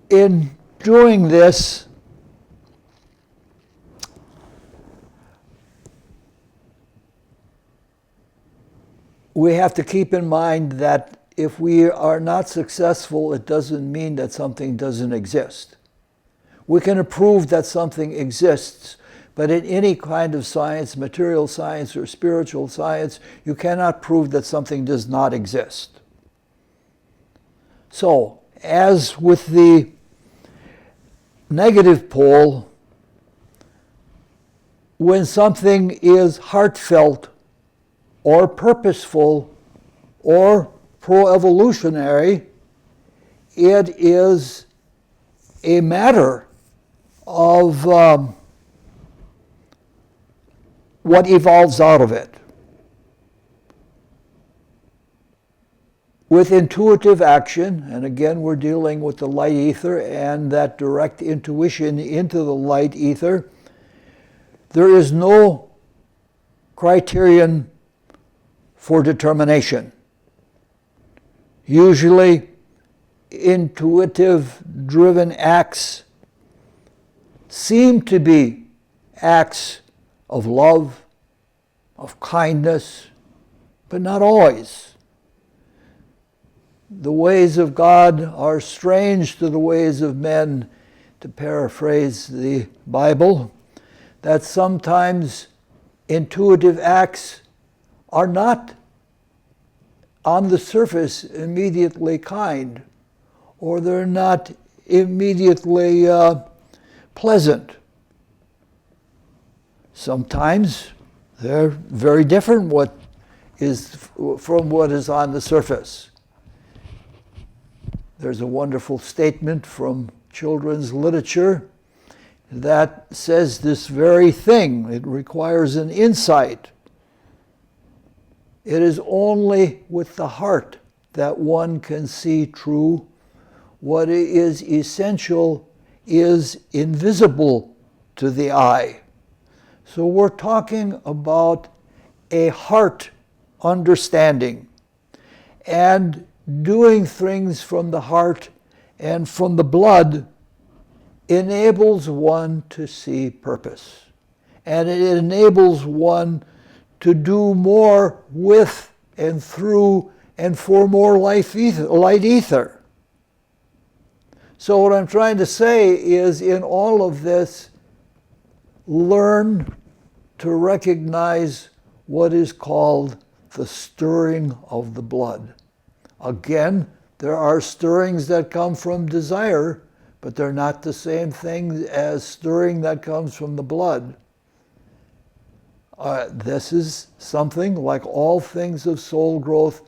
In doing this, we have to keep in mind that if we are not successful, it doesn't mean that something doesn't exist. We can prove that something exists, but in any kind of science, material science or spiritual science, you cannot prove that something does not exist. So, as with the negative pole, when something is heartfelt or purposeful or pro-evolutionary, it is a matter of what evolves out of it. With intuitive action, and again we're dealing with the light ether and that direct intuition into the light ether, there is no criterion for determination. Usually, intuitive driven acts seem to be acts of love, of kindness, but not always. The ways of God are strange to the ways of men, to paraphrase the Bible, that sometimes intuitive acts are not on the surface immediately kind, or they're not immediately pleasant. Sometimes they're very different from what is on the surface. There's a wonderful statement from children's literature that says this very thing. It requires an insight. It is only with the heart that one can see true. What is essential is invisible to the eye. So we're talking about a heart understanding, and doing things from the heart and from the blood enables one to see purpose. And it enables one to do more with and through and for more light ether. So what I'm trying to say is, in all of this, learn to recognize what is called the stirring of the blood. Again, there are stirrings that come from desire, but they're not the same thing as stirring that comes from the blood. This is something, like all things of soul growth,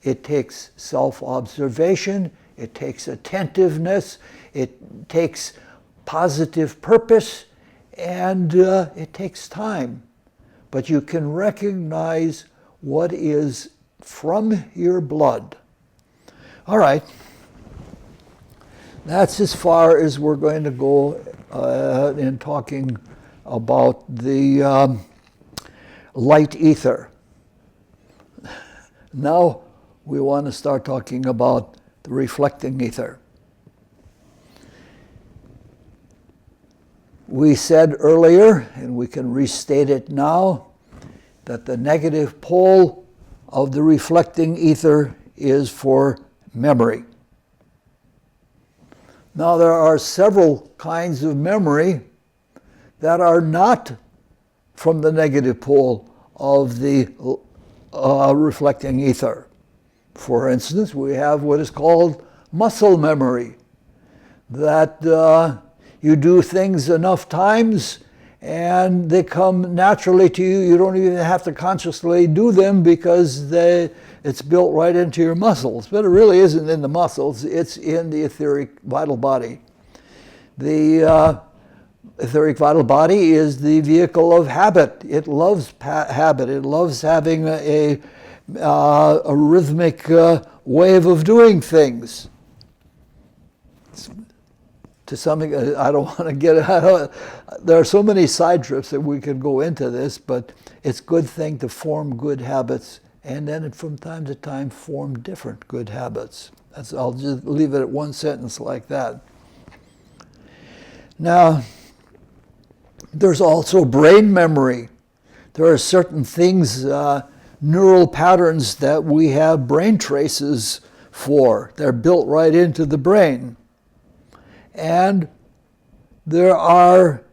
it takes self-observation, it takes attentiveness, it takes positive purpose, and it takes time. But you can recognize what is from your blood. All right. That's as far as we're going to go in talking about the light ether. Now we want to start talking about the reflecting ether. We said earlier, and we can restate it now, that the negative pole of the reflecting ether is for memory. Now there are several kinds of memory that are not from the negative pole of the reflecting ether. For instance, we have what is called muscle memory, that you do things enough times and they come naturally to you. You don't even have to consciously do them because it's built right into your muscles. But it really isn't in the muscles, it's in the etheric vital body. The etheric vital body is the vehicle of habit. It loves habit. It loves having a rhythmic way of doing things. To some extent, I don't want to get there are so many side trips that we could go into this, but it's a good thing to form good habits and then from time to time form different good habits. I'll just leave it at one sentence like that. Now, there's also brain memory. There are certain things, neural patterns that we have brain traces for. They're built right into the brain. And there are,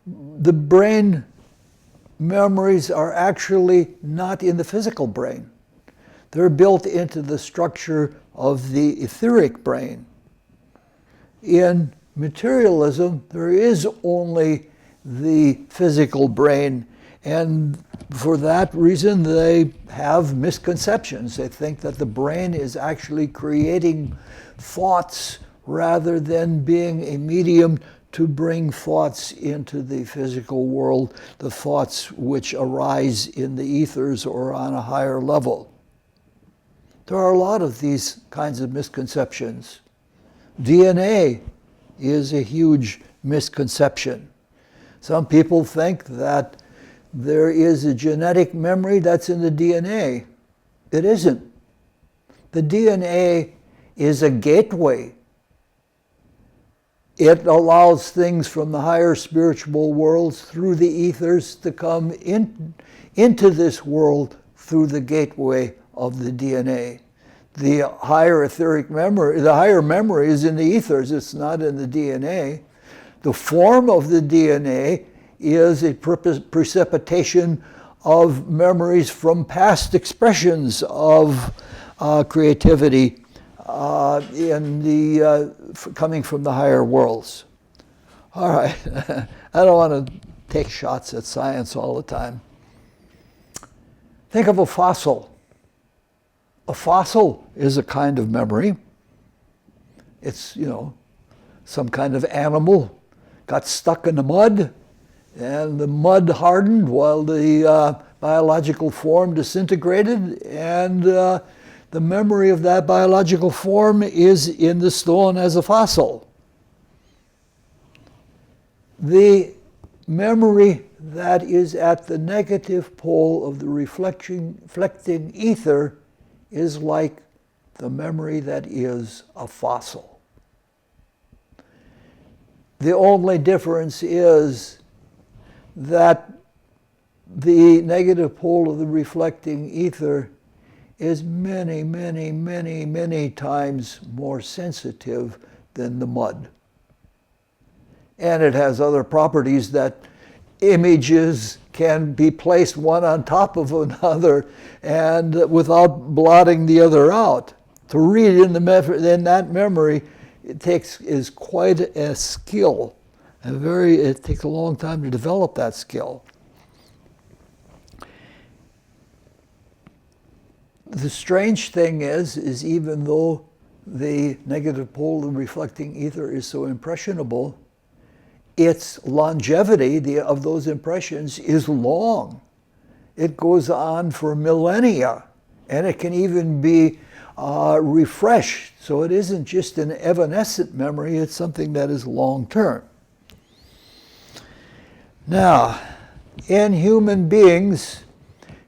the brain memories are actually not in the physical brain. They're built into the structure of the etheric brain. In materialism, there is only the physical brain, and for that reason they have misconceptions. They think that the brain is actually creating thoughts rather than being a medium to bring thoughts into the physical world, the thoughts which arise in the ethers or on a higher level. There are a lot of these kinds of misconceptions. DNA is a huge misconception. Some people think that there is a genetic memory that's in the DNA. It isn't. The DNA is a gateway. It allows things from the higher spiritual worlds through the ethers to come into this world through the gateway of the DNA. The higher etheric memory, the higher memory is in the ethers, it's not in the DNA. The form of the DNA is a precipitation of memories from past expressions of creativity coming from the higher worlds. All right, I don't want to take shots at science all the time. Think of a fossil. A fossil is a kind of memory. It's, some kind of animal got stuck in the mud, and the mud hardened while the biological form disintegrated, and the memory of that biological form is in the stone as a fossil. The memory that is at the negative pole of the reflecting ether is like the memory that is a fossil. The only difference is that the negative pole of the reflecting ether is many, many, many, many times more sensitive than the mud. And it has other properties that images can be placed one on top of another and without blotting the other out. To read in that memory is quite a skill. It takes a long time to develop that skill. The strange thing is even though the negative pole of reflecting ether is so impressionable, its longevity of those impressions is long. It goes on for millennia, and it can even be refreshed. So it isn't just an evanescent memory, it's something that is long-term. Now, in human beings,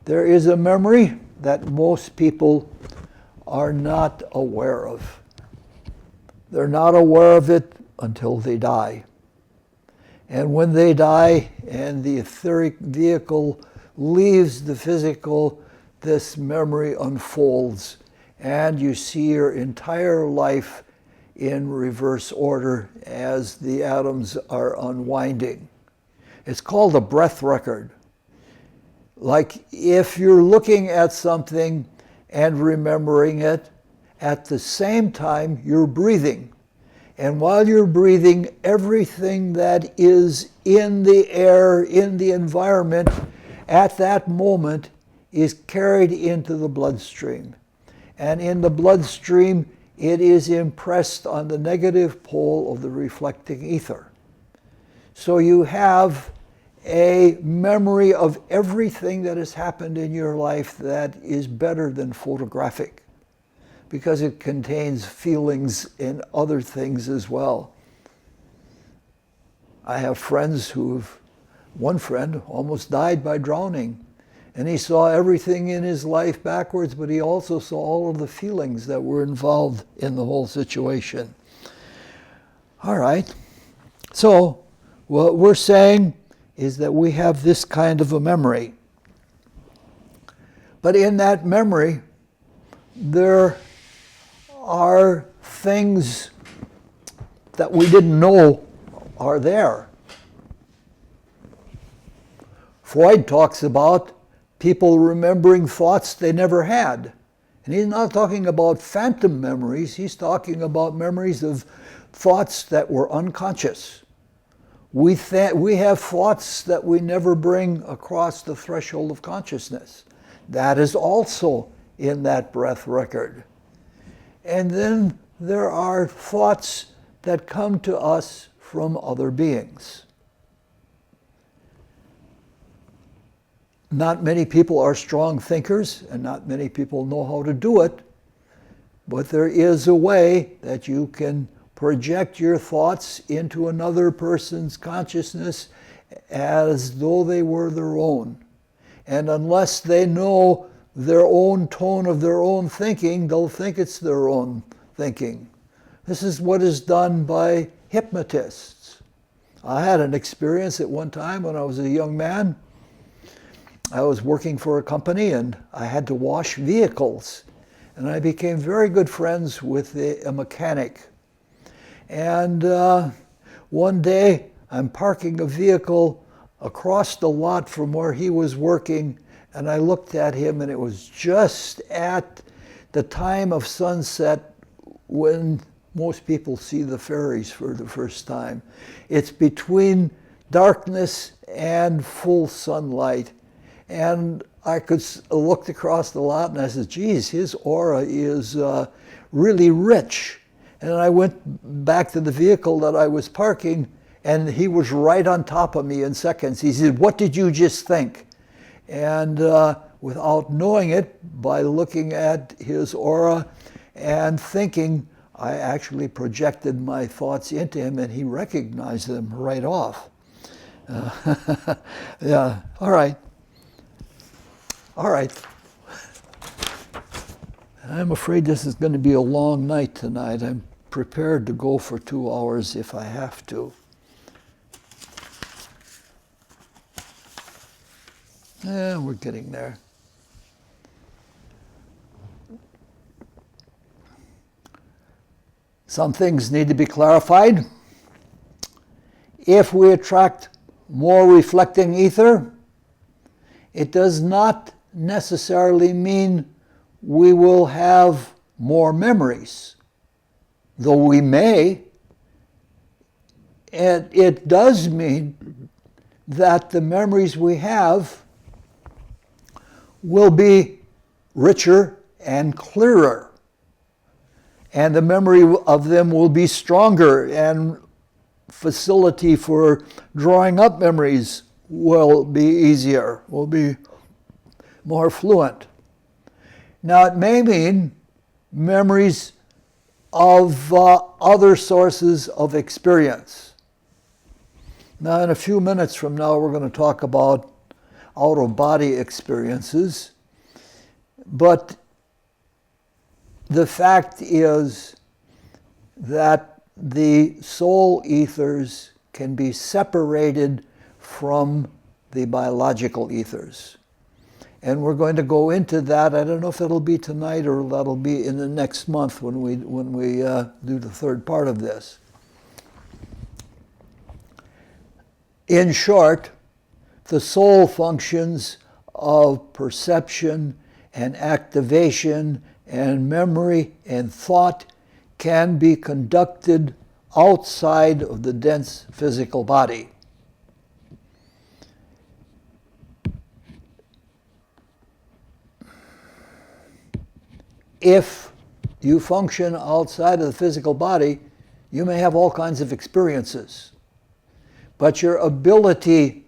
there is a memory that most people are not aware of. They're not aware of it until they die. And when they die and the etheric vehicle leaves the physical, this memory unfolds, and you see your entire life in reverse order as the atoms are unwinding. It's called a breath record. Like if you're looking at something and remembering it, at the same time you're breathing. And while you're breathing, everything that is in the air, in the environment, at that moment is carried into the bloodstream. And in the bloodstream, it is impressed on the negative pole of the reflecting ether. So you have a memory of everything that has happened in your life that is better than photographic, because it contains feelings and other things as well. I have friends one friend almost died by drowning, and he saw everything in his life backwards, but he also saw all of the feelings that were involved in the whole situation. All right, so what we're saying is that we have this kind of a memory. But in that memory, there are things that we didn't know are there. Freud talks about people remembering thoughts they never had. And he's not talking about phantom memories, he's talking about memories of thoughts that were unconscious. We have thoughts that we never bring across the threshold of consciousness. That is also in that breath record. And then there are thoughts that come to us from other beings. Not many people are strong thinkers, and not many people know how to do it, but there is a way that you can project your thoughts into another person's consciousness as though they were their own. And unless they know their own tone of their own thinking, they'll think it's their own thinking. This is what is done by hypnotists. I had an experience at one time when I was a young man. I was working for a company and I had to wash vehicles. And I became very good friends with a mechanic. And one day I'm parking a vehicle across the lot from where he was working, and I looked at him, and it was just at the time of sunset when most people see the fairies for the first time. It's between darkness and full sunlight. And I looked across the lot and I said, geez, his aura is really rich. And I went back to the vehicle that I was parking, and he was right on top of me in seconds. He said, what did you just think? And without knowing it, by looking at his aura and thinking, I actually projected my thoughts into him, and he recognized them right off. Yeah, all right. All right. I'm afraid this is going to be a long night tonight. I'm prepared to go for 2 hours if I have to. Yeah, we're getting there. Some things need to be clarified. If we attract more reflecting ether, it does not necessarily mean we will have more memories, though we may. And it does mean that the memories we have will be richer and clearer, and the memory of them will be stronger, and facility for drawing up memories will be easier, will be more fluent. Now, it may mean memories of other sources of experience. Now, in a few minutes from now, we're going to talk about out-of-body experiences. But the fact is that the soul ethers can be separated from the biological ethers. And we're going to go into that. I don't know if that'll be tonight or that'll be in the next month when we do the third part of this. In short, the soul functions of perception and activation and memory and thought can be conducted outside of the dense physical body. If you function outside of the physical body, you may have all kinds of experiences. But your ability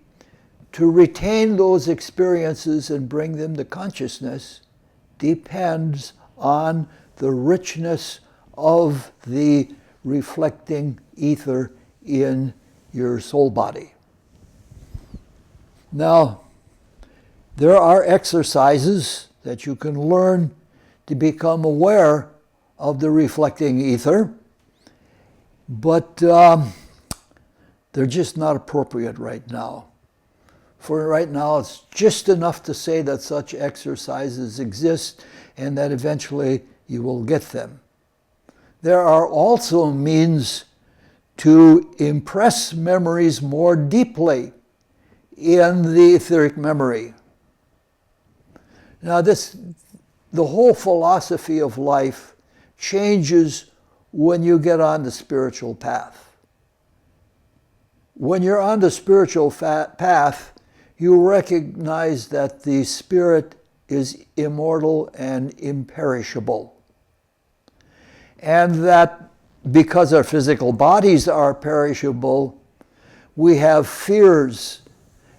to retain those experiences and bring them to consciousness depends on the richness of the reflecting ether in your soul body. Now, there are exercises that you can learn to become aware of the reflecting ether, but they're just not appropriate right now. For right now, it's just enough to say that such exercises exist and that eventually you will get them. There are also means to impress memories more deeply in the etheric memory. Now, the whole philosophy of life changes when you get on the spiritual path. When you're on the spiritual path, you recognize that the spirit is immortal and imperishable. And that because our physical bodies are perishable, we have fears,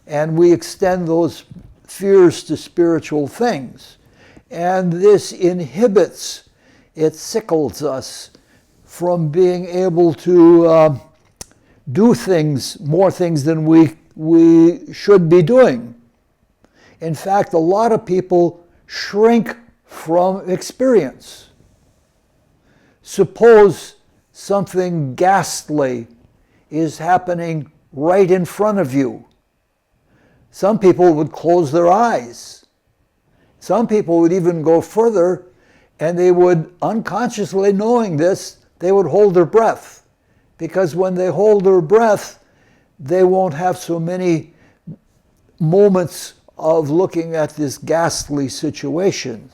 and we extend those fears to spiritual things. And this inhibits, it sickles us from being able to do things, more things than we should be doing. In fact, a lot of people shrink from experience. Suppose something ghastly is happening right in front of you. Some people would close their eyes. Some people would even go further, and they would, unconsciously knowing this, they would hold their breath. Because when they hold their breath, they won't have so many moments of looking at this ghastly situation.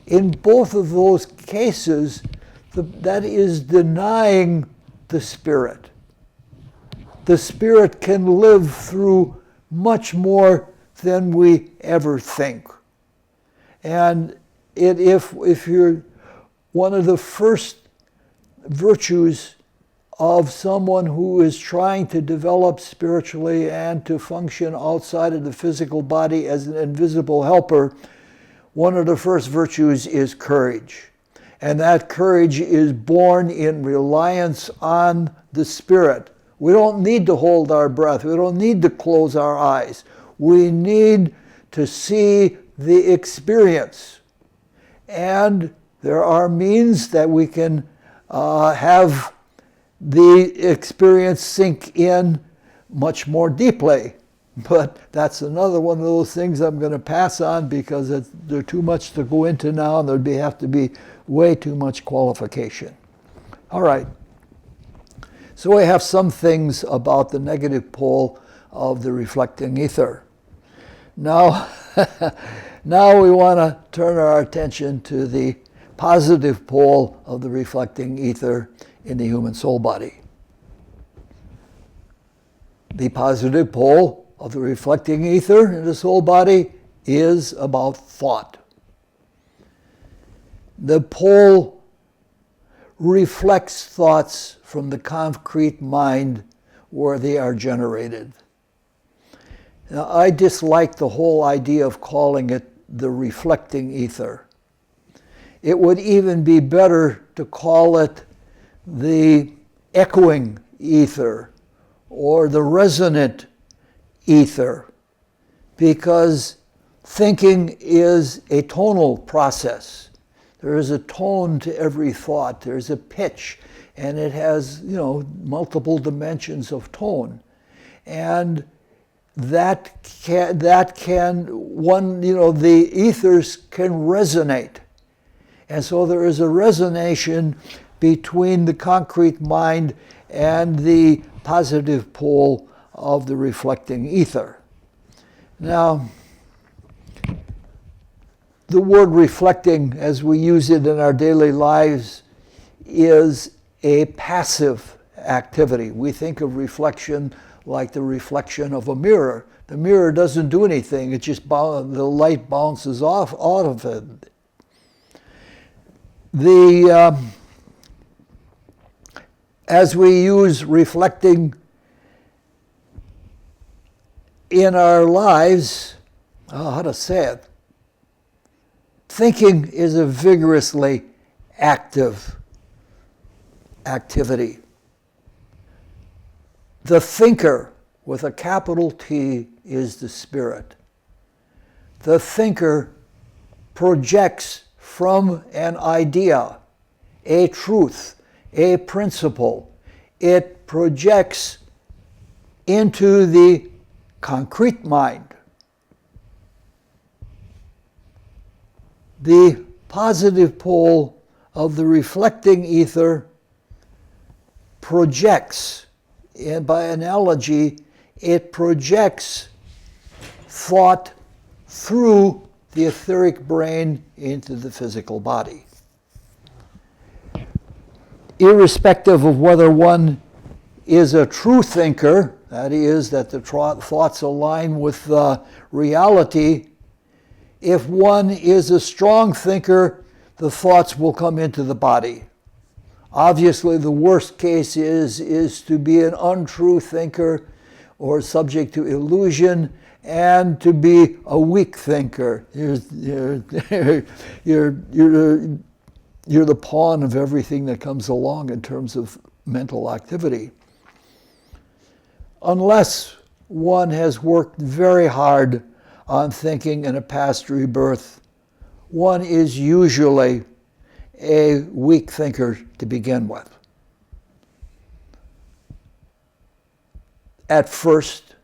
In both of those cases, that is denying the spirit. The spirit can live through much more than we ever think. And if you're one of the first virtues of someone who is trying to develop spiritually and to function outside of the physical body as an invisible helper, one of the first virtues is courage. And that courage is born in reliance on the Spirit. We don't need to hold our breath. We don't need to close our eyes. We need to see the experience. And there are means that we can have the experience sink in much more deeply. But that's another one of those things I'm going to pass on because there's too much to go into now, and there'd have to be way too much qualification. All right. So we have some things about the negative pole of the reflecting ether. Now, now we want to turn our attention to the positive pole of the reflecting ether in the human soul body. The positive pole of the reflecting ether in the soul body is about thought. The pole reflects thoughts from the concrete mind where they are generated. Now, I dislike the whole idea of calling it the reflecting ether. It would even be better to call it the echoing ether or the resonant ether, because thinking is a tonal process. There is a tone to every thought. There's a pitch, and it has, multiple dimensions of tone. And the ethers can resonate. And so there is a resonation between the concrete mind and the positive pole of the reflecting ether. Now, the word reflecting, as we use it in our daily lives, is a passive activity. We think of reflection like the reflection of a mirror. The mirror doesn't do anything. It just the light bounces off out of it. As we use reflecting in our lives, how to say it? Thinking is a vigorously active activity. The thinker, with a capital T, is the spirit. The thinker projects from an idea, a truth, a principle. It projects into the concrete mind. The positive pole of the reflecting ether projects, and by analogy, it projects thought through the etheric brain into the physical body. Irrespective of whether one is a true thinker, that is, that the thoughts align with reality, if one is a strong thinker, the thoughts will come into the body. Obviously, the worst case is to be an untrue thinker or subject to illusion and to be a weak thinker. You're the pawn of everything that comes along in terms of mental activity. Unless one has worked very hard on thinking in a past rebirth, one is usually a weak thinker to begin with. At first,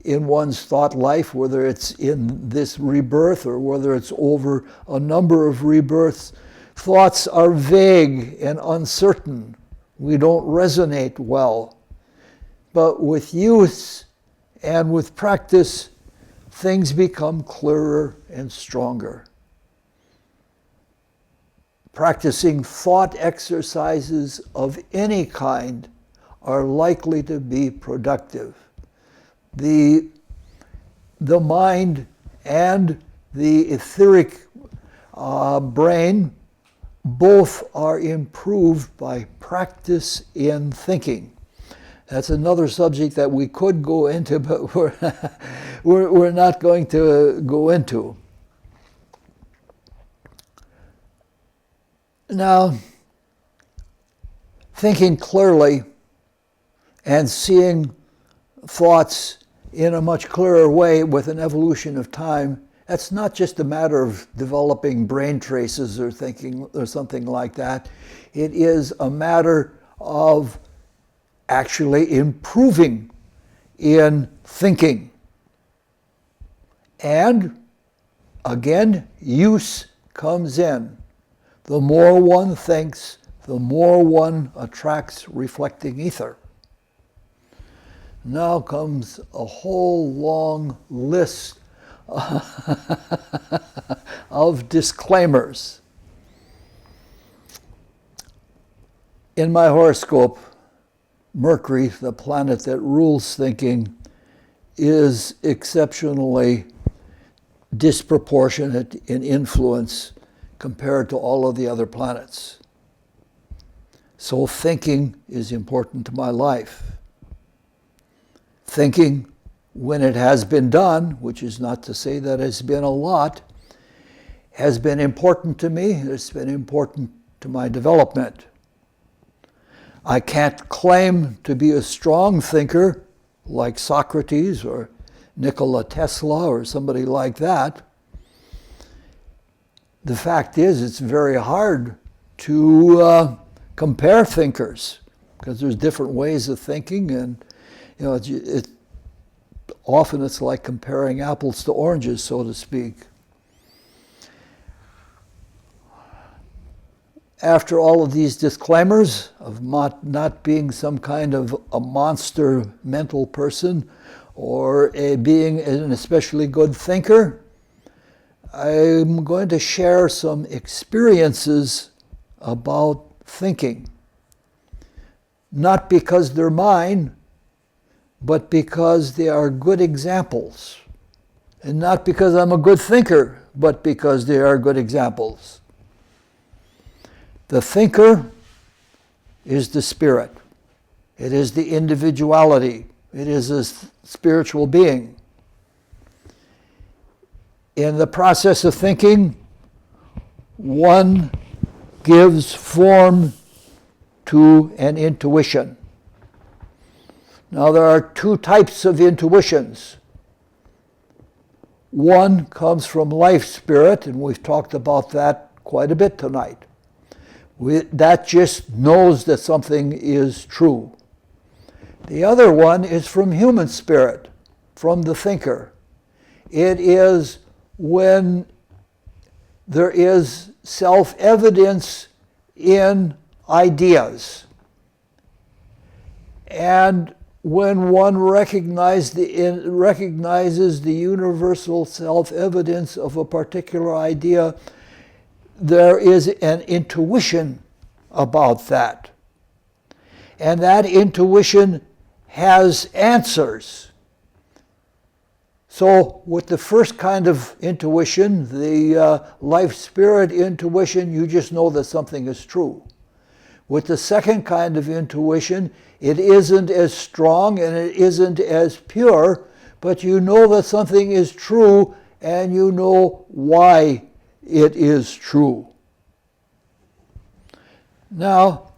in one's thought life, whether it's in this rebirth or whether it's over a number of rebirths, thoughts are vague and uncertain. We don't resonate well. But with use and with practice, things become clearer and stronger. Practicing thought exercises of any kind are likely to be productive. The mind and the etheric brain both are improved by practice in thinking. That's another subject that we could go into, but we're not going to go into. Now, thinking clearly and seeing thoughts in a much clearer way with an evolution of time, that's not just a matter of developing brain traces or thinking or something like that. It is a matter of actually improving in thinking. And again, use comes in. The more one thinks, the more one attracts reflecting ether. Now comes a whole long list of disclaimers. In my horoscope, Mercury, the planet that rules thinking, is exceptionally disproportionate in influence compared to all of the other planets. So thinking is important to my life. Thinking, when it has been done, which is not to say that it's been a lot, has been important to me. It's been important to my development. I can't claim to be a strong thinker like Socrates or Nikola Tesla or somebody like that. The fact is, it's very hard to compare thinkers because there's different ways of thinking, and often it's like comparing apples to oranges, so to speak. After all of these disclaimers of not being some kind of a monster mental person or being an especially good thinker, I'm going to share some experiences about thinking. Not because they're mine, but because they are good examples. And not because I'm a good thinker, but because they are good examples. The thinker is the spirit. It is the individuality. It is a spiritual being. In the process of thinking, one gives form to an intuition. Now, there are two types of intuitions. One comes from life spirit, and we've talked about that quite a bit tonight. That just knows that something is true. The other one is from human spirit, from the thinker. It is when there is self-evidence in ideas. And when one recognizes the universal self-evidence of a particular idea, there is an intuition about that. And that intuition has answers. So with the first kind of intuition, the life spirit intuition, you just know that something is true. With the second kind of intuition, it isn't as strong and it isn't as pure, but you know that something is true and you know why it is true. Now,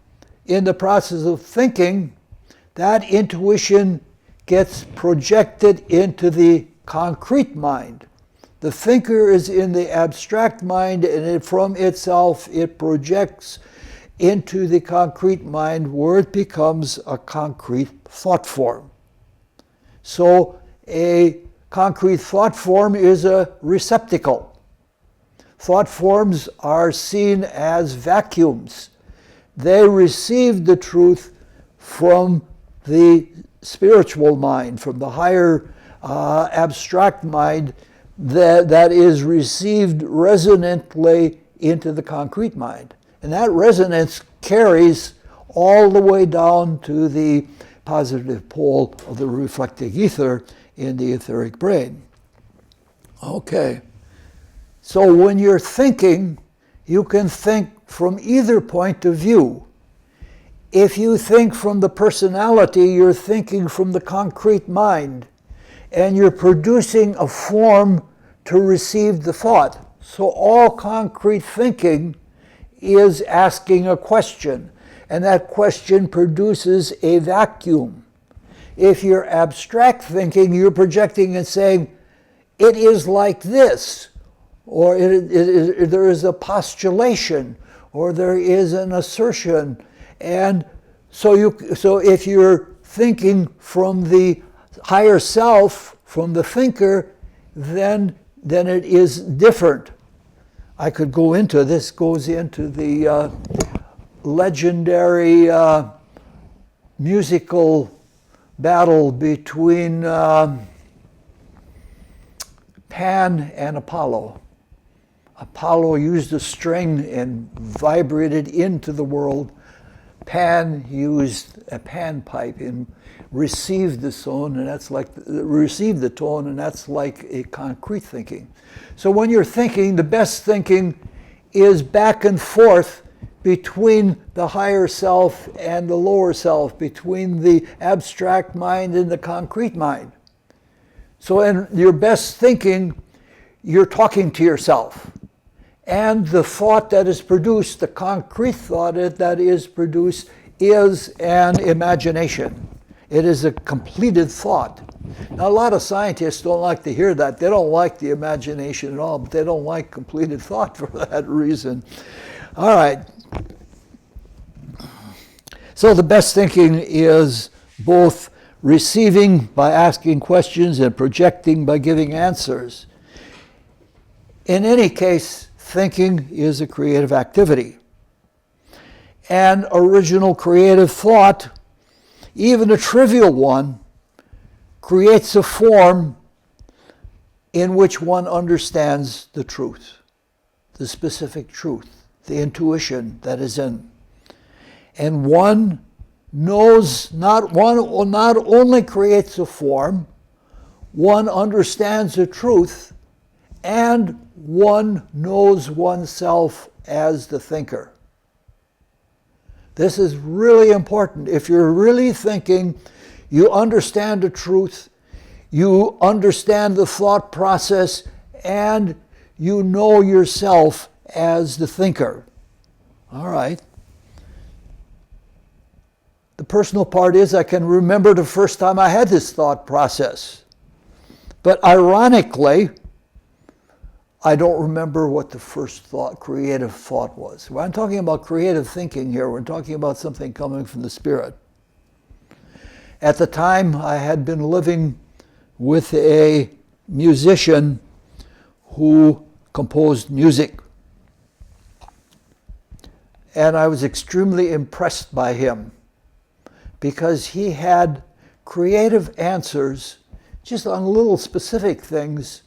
in the process of thinking, that intuition gets projected into the concrete mind. The thinker is in the abstract mind, and from itself it projects into the concrete mind where it becomes a concrete thought form. So a concrete thought form is a receptacle. Thought forms are seen as vacuums. They receive the truth from the spiritual mind, from the higher abstract mind that is received resonantly into the concrete mind. And that resonance carries all the way down to the positive pole of the reflecting ether in the etheric brain. Okay. So when you're thinking, you can think from either point of view. If you think from the personality, you're thinking from the concrete mind, and you're producing a form to receive the thought. So all concrete thinking is asking a question, and that question produces a vacuum. If you're abstract thinking, you're projecting and saying, it is like this, or there is a postulation, or there is an assertion. And so if you're thinking from the higher self, from the thinker, then it is different. I could go into this, goes into the legendary musical battle between Pan and Apollo. Apollo used a string and vibrated into the world. Pan used a panpipe and received the tone, and that's like a concrete thinking. So when you're thinking, the best thinking is back and forth between the higher self and the lower self, between the abstract mind and the concrete mind. So in your best thinking, you're talking to yourself. And the thought that is produced, the concrete thought that is produced, is an imagination. It is a completed thought. Now, a lot of scientists don't like to hear that. They don't like the imagination at all, but they don't like completed thought for that reason. All right. So the best thinking is both receiving by asking questions and projecting by giving answers. In any case, thinking is a creative activity. And original creative thought, even a trivial one, creates a form in which one understands the truth, the specific truth, the intuition that is in. And one knows, not only creates a form, one understands the truth, and one knows oneself as the thinker. This is really important. If you're really thinking, you understand the truth, you understand the thought process, and you know yourself as the thinker. All right. The personal part is I can remember the first time I had this thought process. But ironically, I don't remember what the first thought, creative thought was. When I'm talking about creative thinking here, we're talking about something coming from the Spirit. At the time, I had been living with a musician who composed music. And I was extremely impressed by him because he had creative answers just on little specific things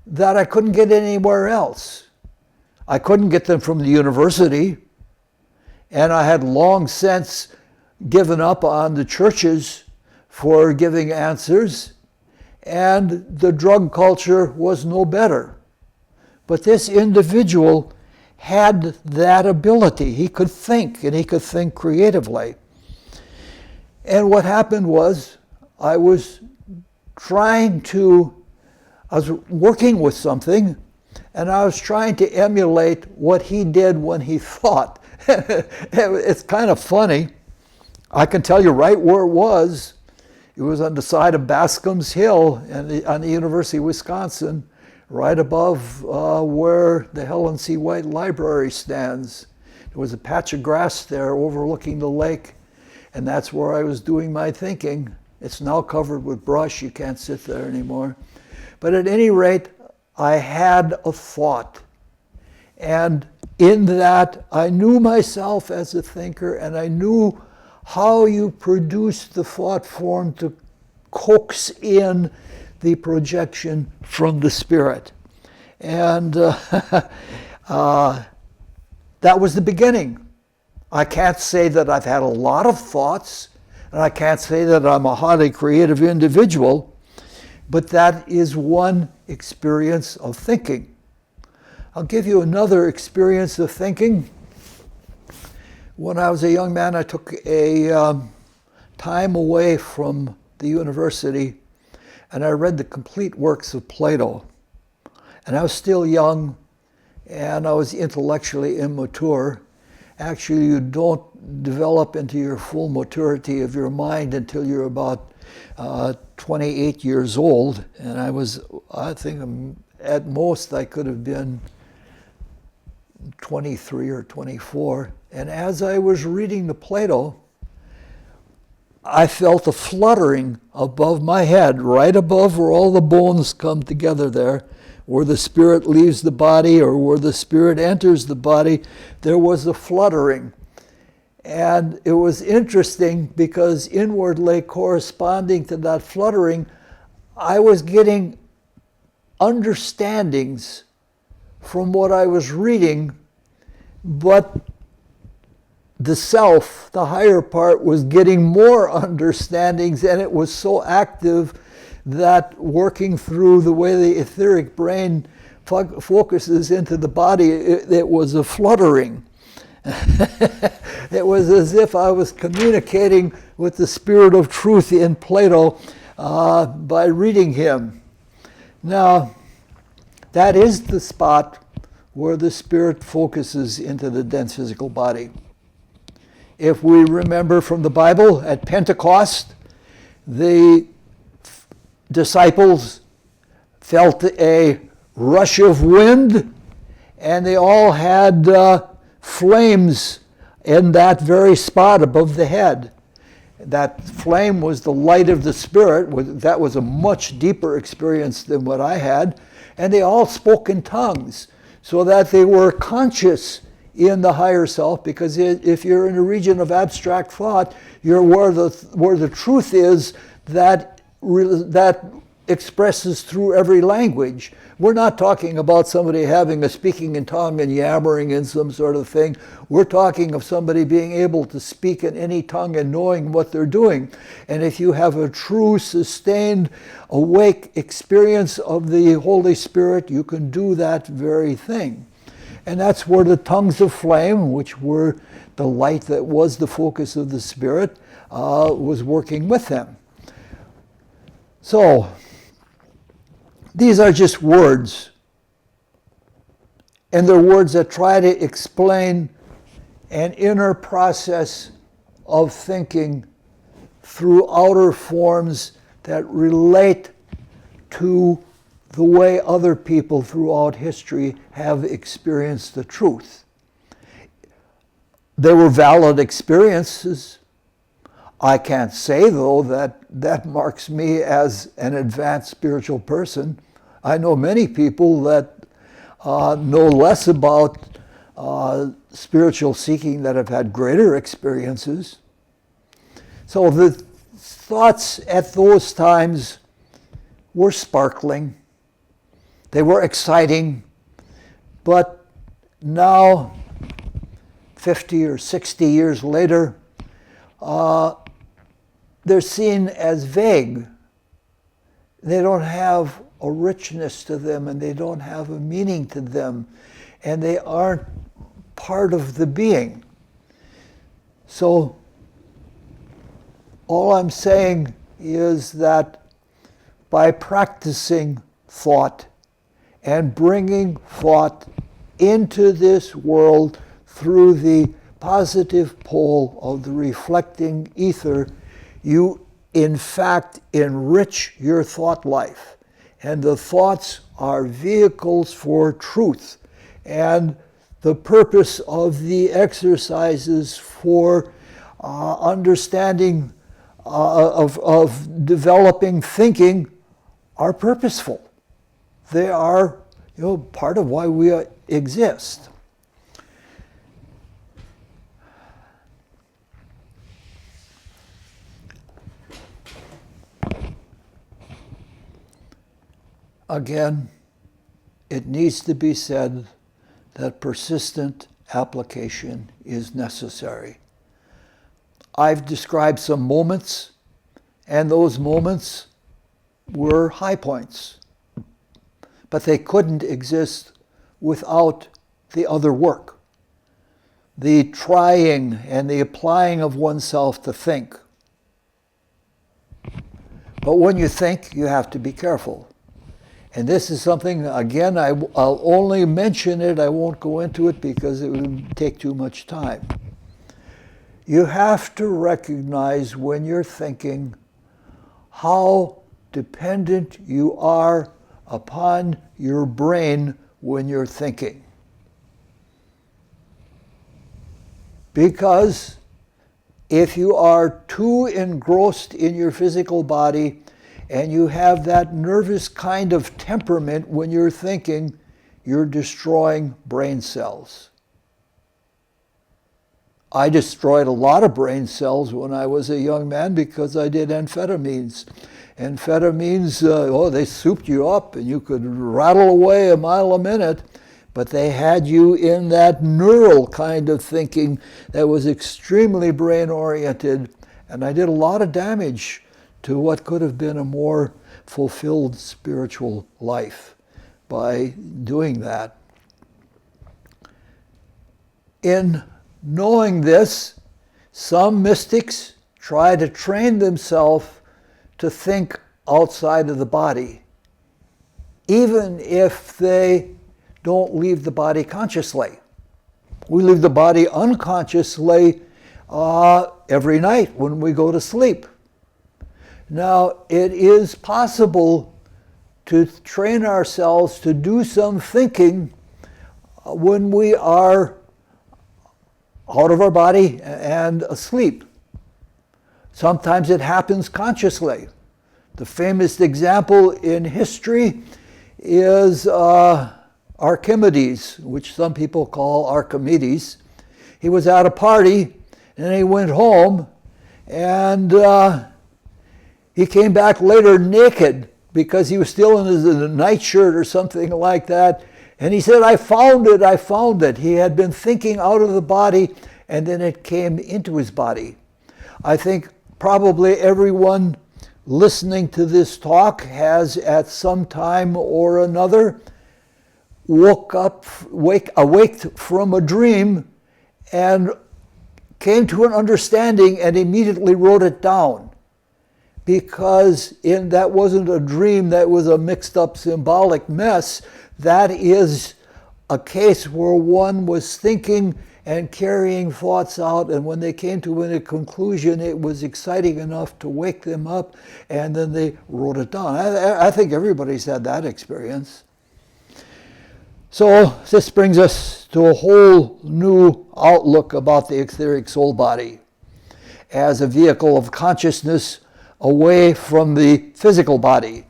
that I couldn't get anywhere else. I couldn't get them from the university, and I had long since given up on the churches for giving answers, and the drug culture was no better. But this individual had that ability. He could think, and he could think creatively. And what happened was I was working with something, and I was trying to emulate what he did when he thought. It's kind of funny. I can tell you right where it was. It was on the side of Bascom's Hill on the University of Wisconsin, right above where the Helen C. White Library stands. There was a patch of grass there overlooking the lake, and that's where I was doing my thinking. It's now covered with brush. You can't sit there anymore. But at any rate, I had a thought. And in that, I knew myself as a thinker, and I knew how you produce the thought form to coax in the projection from the Spirit. And that was the beginning. I can't say that I've had a lot of thoughts, and I can't say that I'm a highly creative individual, but that is one experience of thinking. I'll give you another experience of thinking. When I was a young man, I took a time away from the university, and I read the complete works of Plato. And I was still young, and I was intellectually immature. Actually, you don't develop into your full maturity of your mind until you're about 28 years old. And I think at most I could have been 23 or 24. And as I was reading the Plato, I felt a fluttering above my head, right above where all the bones come together there, where the spirit leaves the body or where the spirit enters the body. There was a fluttering. And it was interesting because inwardly corresponding to that fluttering, I was getting understandings from what I was reading, but the self, the higher part, was getting more understandings, and it was so active that working through the way the etheric brain focuses into the body, it was a fluttering. It was as if I was communicating with the spirit of truth in Plato by reading him. Now, that is the spot where the spirit focuses into the dense physical body. If we remember from the Bible, at Pentecost, the disciples felt a rush of wind, and they all had flames in that very spot above the head. That flame was the light of the Spirit. That was a much deeper experience than what I had. And they all spoke in tongues so that they were conscious in the higher self, because if you're in a region of abstract thought, you're where the truth is that expresses through every language. We're not talking about somebody having a speaking in tongue and yammering in some sort of thing. We're talking of somebody being able to speak in any tongue and knowing what they're doing. And if you have a true, sustained, awake experience of the Holy Spirit, you can do that very thing. And that's where the tongues of flame, which were the light that was the focus of the Spirit, was working with them. So, these are just words. And they're words that try to explain an inner process of thinking through outer forms that relate to the way other people throughout history have experienced the truth. They were valid experiences. I can't say, though, that that marks me as an advanced spiritual person. I know many people that know less about spiritual seeking that have had greater experiences. So the thoughts at those times were sparkling. They were exciting. But now, 50 or 60 years later, they're seen as vague. They don't have a richness to them, and they don't have a meaning to them, and they aren't part of the being. So all I'm saying is that by practicing thought and bringing thought into this world through the positive pole of the reflecting ether, you in fact enrich your thought life. And the thoughts are vehicles for truth. And the purpose of the exercises for understanding of developing thinking are purposeful. They are, part of why we exist. Again, it needs to be said that persistent application is necessary. I've described some moments, and those moments were high points, but they couldn't exist without the other work, the trying and the applying of oneself to think. But when you think, you have to be careful. And this is something, again, I'll only mention it, I won't go into it because it would take too much time. You have to recognize when you're thinking how dependent you are upon your brain when you're thinking. Because if you are too engrossed in your physical body, and you have that nervous kind of temperament when you're thinking, you're destroying brain cells. I destroyed a lot of brain cells when I was a young man because I did amphetamines. Amphetamines, they souped you up and you could rattle away a mile a minute, but they had you in that neural kind of thinking that was extremely brain-oriented, and I did a lot of damage to what could have been a more fulfilled spiritual life by doing that. In knowing this, some mystics try to train themselves to think outside of the body, even if they don't leave the body consciously. We leave the body unconsciously every night when we go to sleep. Now, it is possible to train ourselves to do some thinking when we are out of our body and asleep. Sometimes it happens consciously. The famous example in history is Archimedes, which some people call Archimedes. He was at a party and he went home, and he came back later naked because he was still in his nightshirt or something like that. And he said, I found it, I found it. He had been thinking out of the body, and then it came into his body. I think probably everyone listening to this talk has at some time or another awaked from a dream and came to an understanding and immediately wrote it down. Because that wasn't a dream, that was a mixed up symbolic mess. That is a case where one was thinking and carrying thoughts out, and when they came to a conclusion, it was exciting enough to wake them up, and then they wrote it down. I think everybody's had that experience. So this brings us to a whole new outlook about the etheric soul body as a vehicle of consciousness away from the physical body.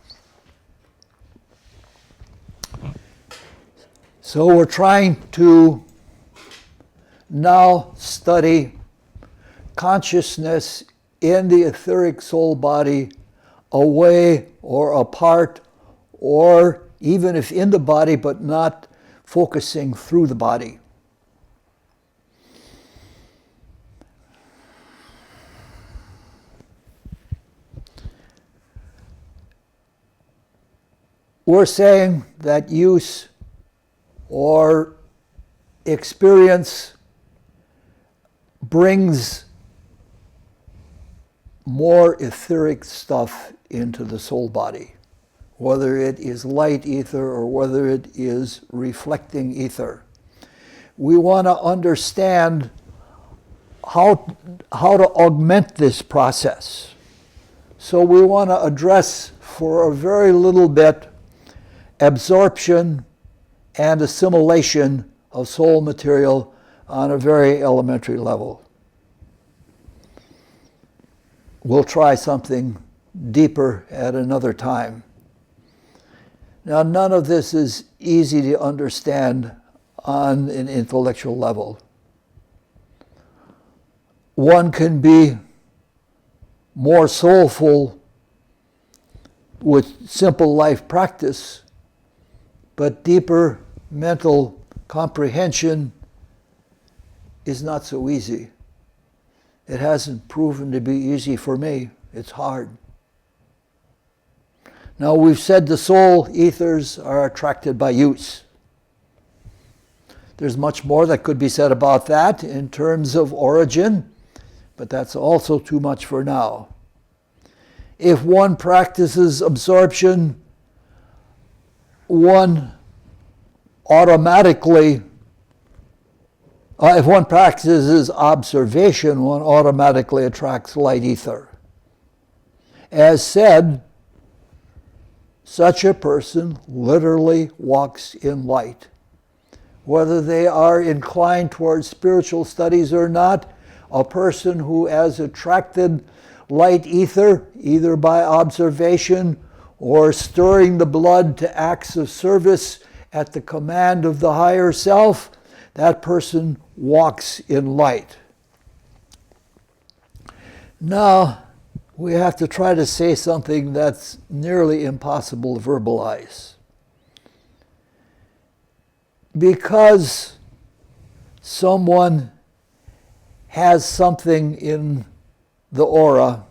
So we're trying to now study consciousness in the etheric soul body, away or apart, or even if in the body but not focusing through the body. We're saying that use or experience brings more etheric stuff into the soul body, whether it is light ether or whether it is reflecting ether. We want to understand how to augment this process. So we want to address for a very little bit absorption and assimilation of soul material on a very elementary level. We'll try something deeper at another time. Now, none of this is easy to understand on an intellectual level. One can be more soulful with simple life practice, but deeper mental comprehension is not so easy. It hasn't proven to be easy for me. It's hard. Now, we've said the soul ethers are attracted by use. There's much more that could be said about that in terms of origin, but that's also too much for now. If one practices absorption, one automatically, if one practices observation, one automatically attracts light ether. As said, such a person literally walks in light. Whether they are inclined towards spiritual studies or not, a person who has attracted light ether, either by observation or stirring the blood to acts of service at the command of the higher self, that person walks in light. Now, we have to try to say something that's nearly impossible to verbalize. Because someone has something in the aura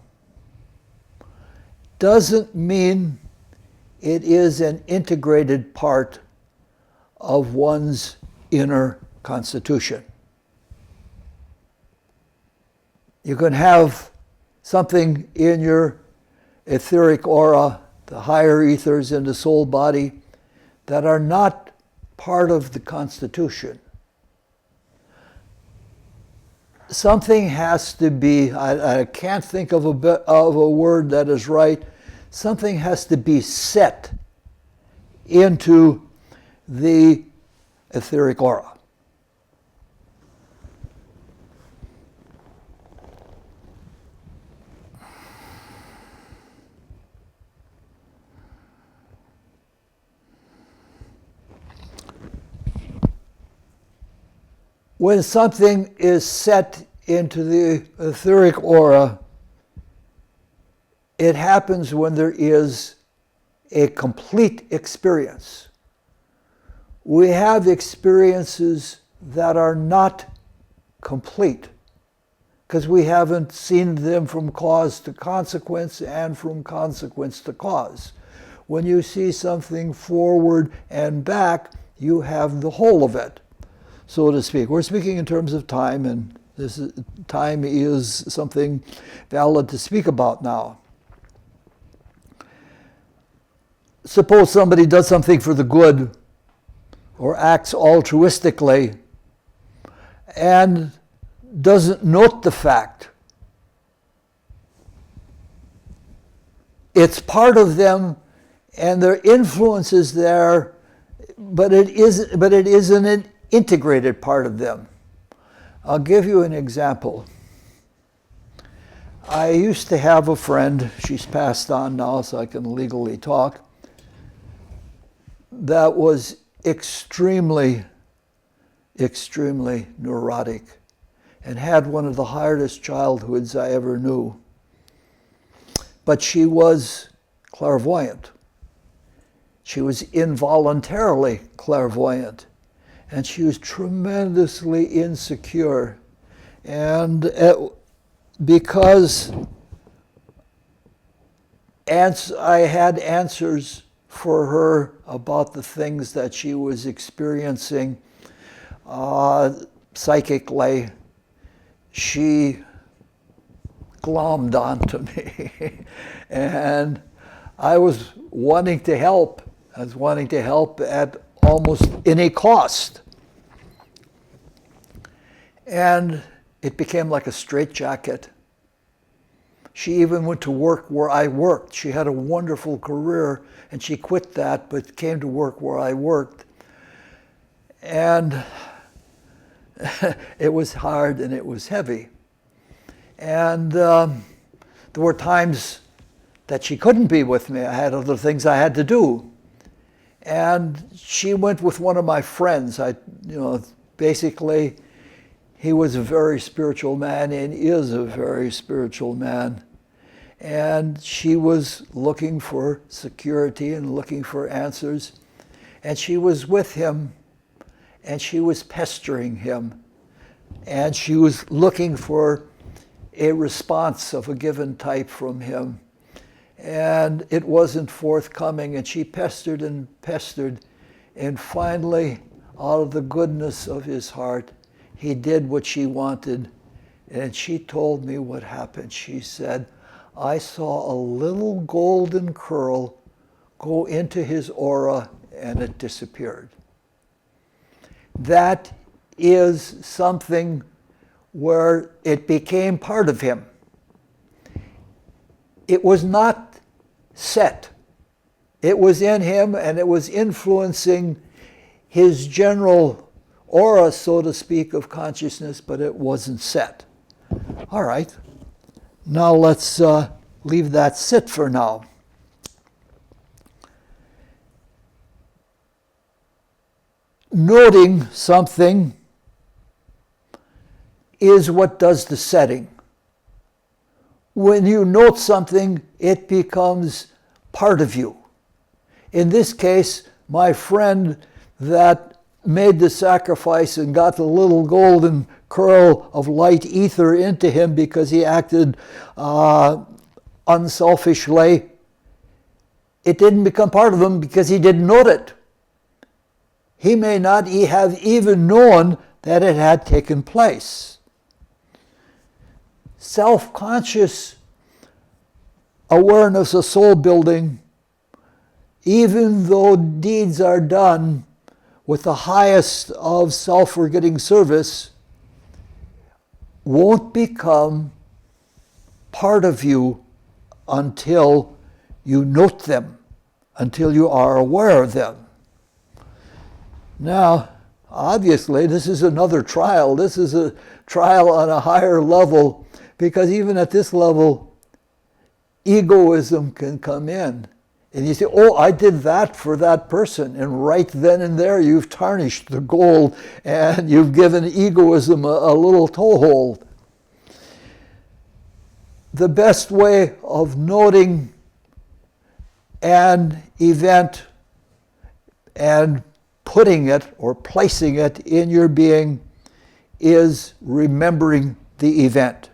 doesn't mean it is an integrated part of one's inner constitution. You can have something in your etheric aura, the higher ethers in the soul body, that are not part of the constitution. something has to be, I can't think of a word that is right, something has to be set into the etheric aura. When something is set into the etheric aura, it happens when there is a complete experience. We have experiences that are not complete because we haven't seen them from cause to consequence and from consequence to cause. When you see something forward and back, you have the whole of it, so to speak. We're speaking in terms of time, and time is something valid to speak about now. Suppose somebody does something for the good or acts altruistically and doesn't note the fact. It's part of them and their influence is there, but it isn't an integrated part of them. I'll give you an example. I used to have a friend, she's passed on now so I can legally talk, that was extremely neurotic and had one of the hardest childhoods I ever knew. But she was clairvoyant. She was involuntarily clairvoyant. And she was tremendously insecure. And because I had answers for her about the things that she was experiencing psychically, she glommed onto me. And I was wanting to help. I was wanting to help at almost any cost. And it became like a straitjacket. She even went to work where I worked. She had a wonderful career, and she quit that, but came to work where I worked. And it was hard and it was heavy. And there were times that she couldn't be with me. I had other things I had to do. And she went with one of my friends. Basically, he was a very spiritual man and is a very spiritual man. And she was looking for security and looking for answers. And she was with him, and she was pestering him. And she was looking for a response of a given type from him. And it wasn't forthcoming, and she pestered and pestered. And finally, out of the goodness of his heart, he did what she wanted. And she told me what happened. She said, I saw a little golden curl go into his aura and it disappeared. That is something where it became part of him. It was not set. It was in him and it was influencing his general aura, so to speak, of consciousness, but it wasn't set. All right. Now let's leave that sit for now. Noting something is what does the setting. When you note something, it becomes part of you. In this case, my friend that made the sacrifice and got the little golden curl of light ether into him because he acted unselfishly, it didn't become part of him because he didn't note it. He may not have even known that it had taken place. Self-conscious awareness of soul building, even though deeds are done with the highest of self-forgetting service, won't become part of you until you note them, until you are aware of them. Now, obviously, this is another trial. This is a trial on a higher level, because even at this level, egoism can come in. And you say, oh, I did that for that person. And right then and there, you've tarnished the gold and you've given egoism a little toehold. The best way of noting an event and putting it or placing it in your being is remembering the event.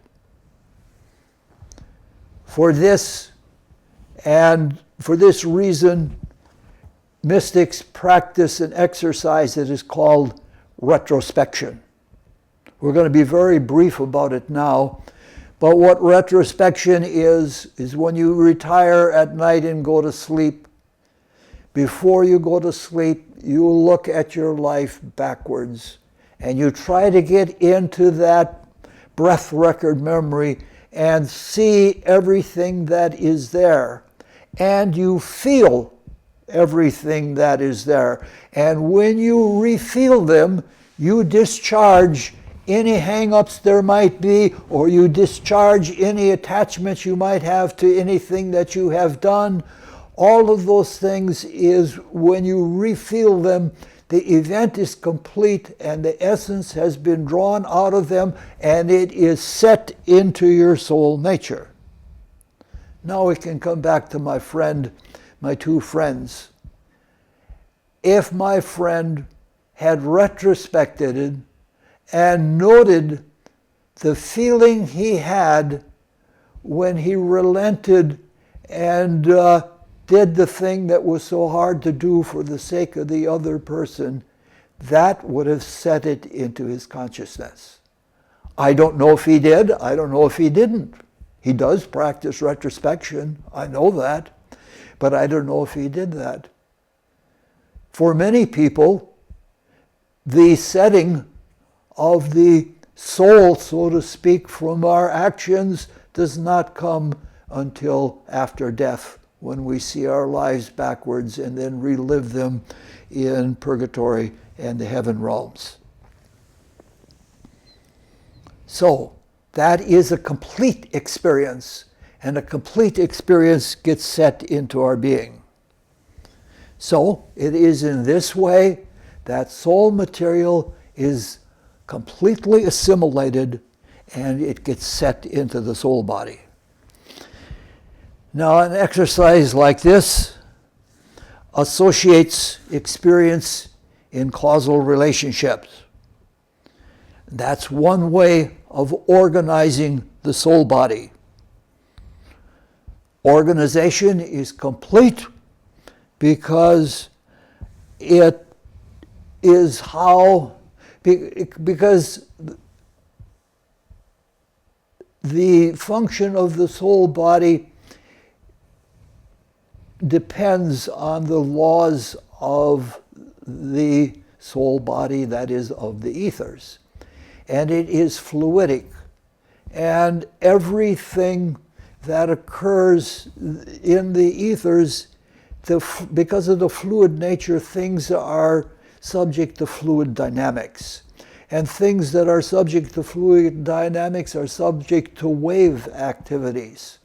For this reason, mystics practice an exercise that is called retrospection. We're going to be very brief about it now, but what retrospection is when you retire at night and go to sleep. Before you go to sleep, you look at your life backwards and you try to get into that breath record memory and see everything that is there. And you feel everything that is there. And when you re-feel them, you discharge any hang-ups there might be, or you discharge any attachments you might have to anything that you have done. All of those things is when you re-feel them, the event is complete and the essence has been drawn out of them and it is set into your soul nature. Now we can come back to my friend, my two friends. If my friend had retrospected and noted the feeling he had when he relented and did the thing that was so hard to do for the sake of the other person, that would have set it into his consciousness. I don't know if he did. I don't know if he didn't. He does practice retrospection. I know that. But I don't know if he did that. For many people, the setting of the soul, so to speak, from our actions does not come until after death, when we see our lives backwards and then relive them in purgatory and the heaven realms. So, that is a complete experience, and a complete experience gets set into our being. So, it is in this way that soul material is completely assimilated and it gets set into the soul body. Now, an exercise like this associates experience in causal relationships. That's one way of organizing the soul body. Organization is complete because it is because the function of the soul body depends on the laws of the soul body, that is, of the ethers. And it is fluidic. And everything that occurs in the ethers, because of the fluid nature, things are subject to fluid dynamics. And things that are subject to fluid dynamics are subject to wave activities.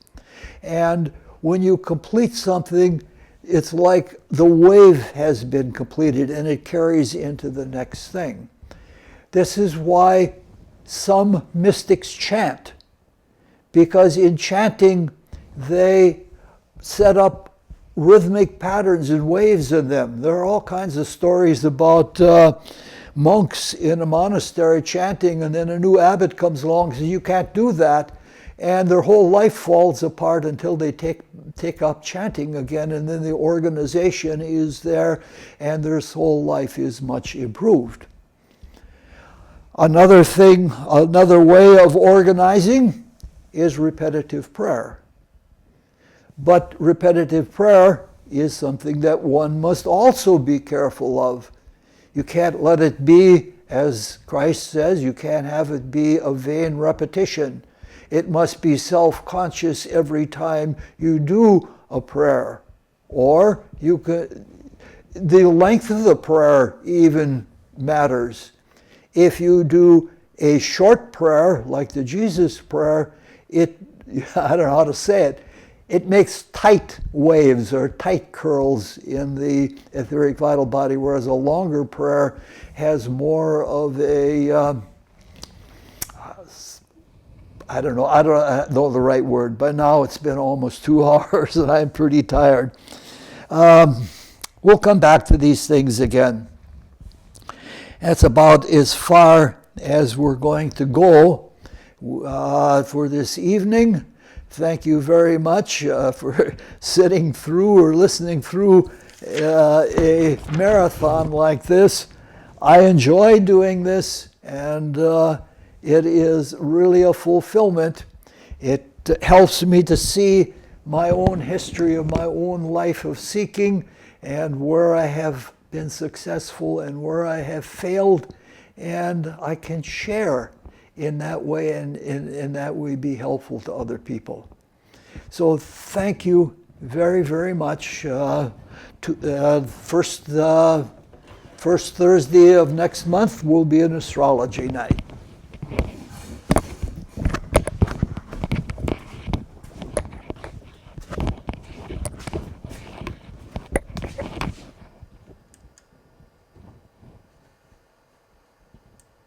And when you complete something, it's like the wave has been completed and it carries into the next thing. This is why some mystics chant, because in chanting they set up rhythmic patterns and waves in them. There are all kinds of stories about monks in a monastery chanting, and then a new abbot comes along and says, you can't do that. And their whole life falls apart until they take up chanting again, and then the organization is there and their whole life is much improved. Another way of organizing is repetitive prayer. But repetitive prayer is something that one must also be careful of. You can't let it be As Christ says, you can't have it be a vain repetition. It must be self-conscious every time you do a prayer. Or you could, the length of the prayer even matters. If you do a short prayer, like the Jesus prayer, I don't know how to say it, it makes tight waves or tight curls in the etheric vital body, whereas a longer prayer has more of a, I don't know the right word. By now it's been almost 2 hours and I'm pretty tired. We'll come back to these things again. That's about as far as we're going to go for this evening. Thank you very much for sitting through or listening through a marathon like this. I enjoy doing this, and it is really a fulfillment. It helps me to see my own history of my own life of seeking and where I have been successful and where I have failed, and I can share in that way and in that way be helpful to other people. So thank you very, very much. First Thursday of next month will be an astrology night.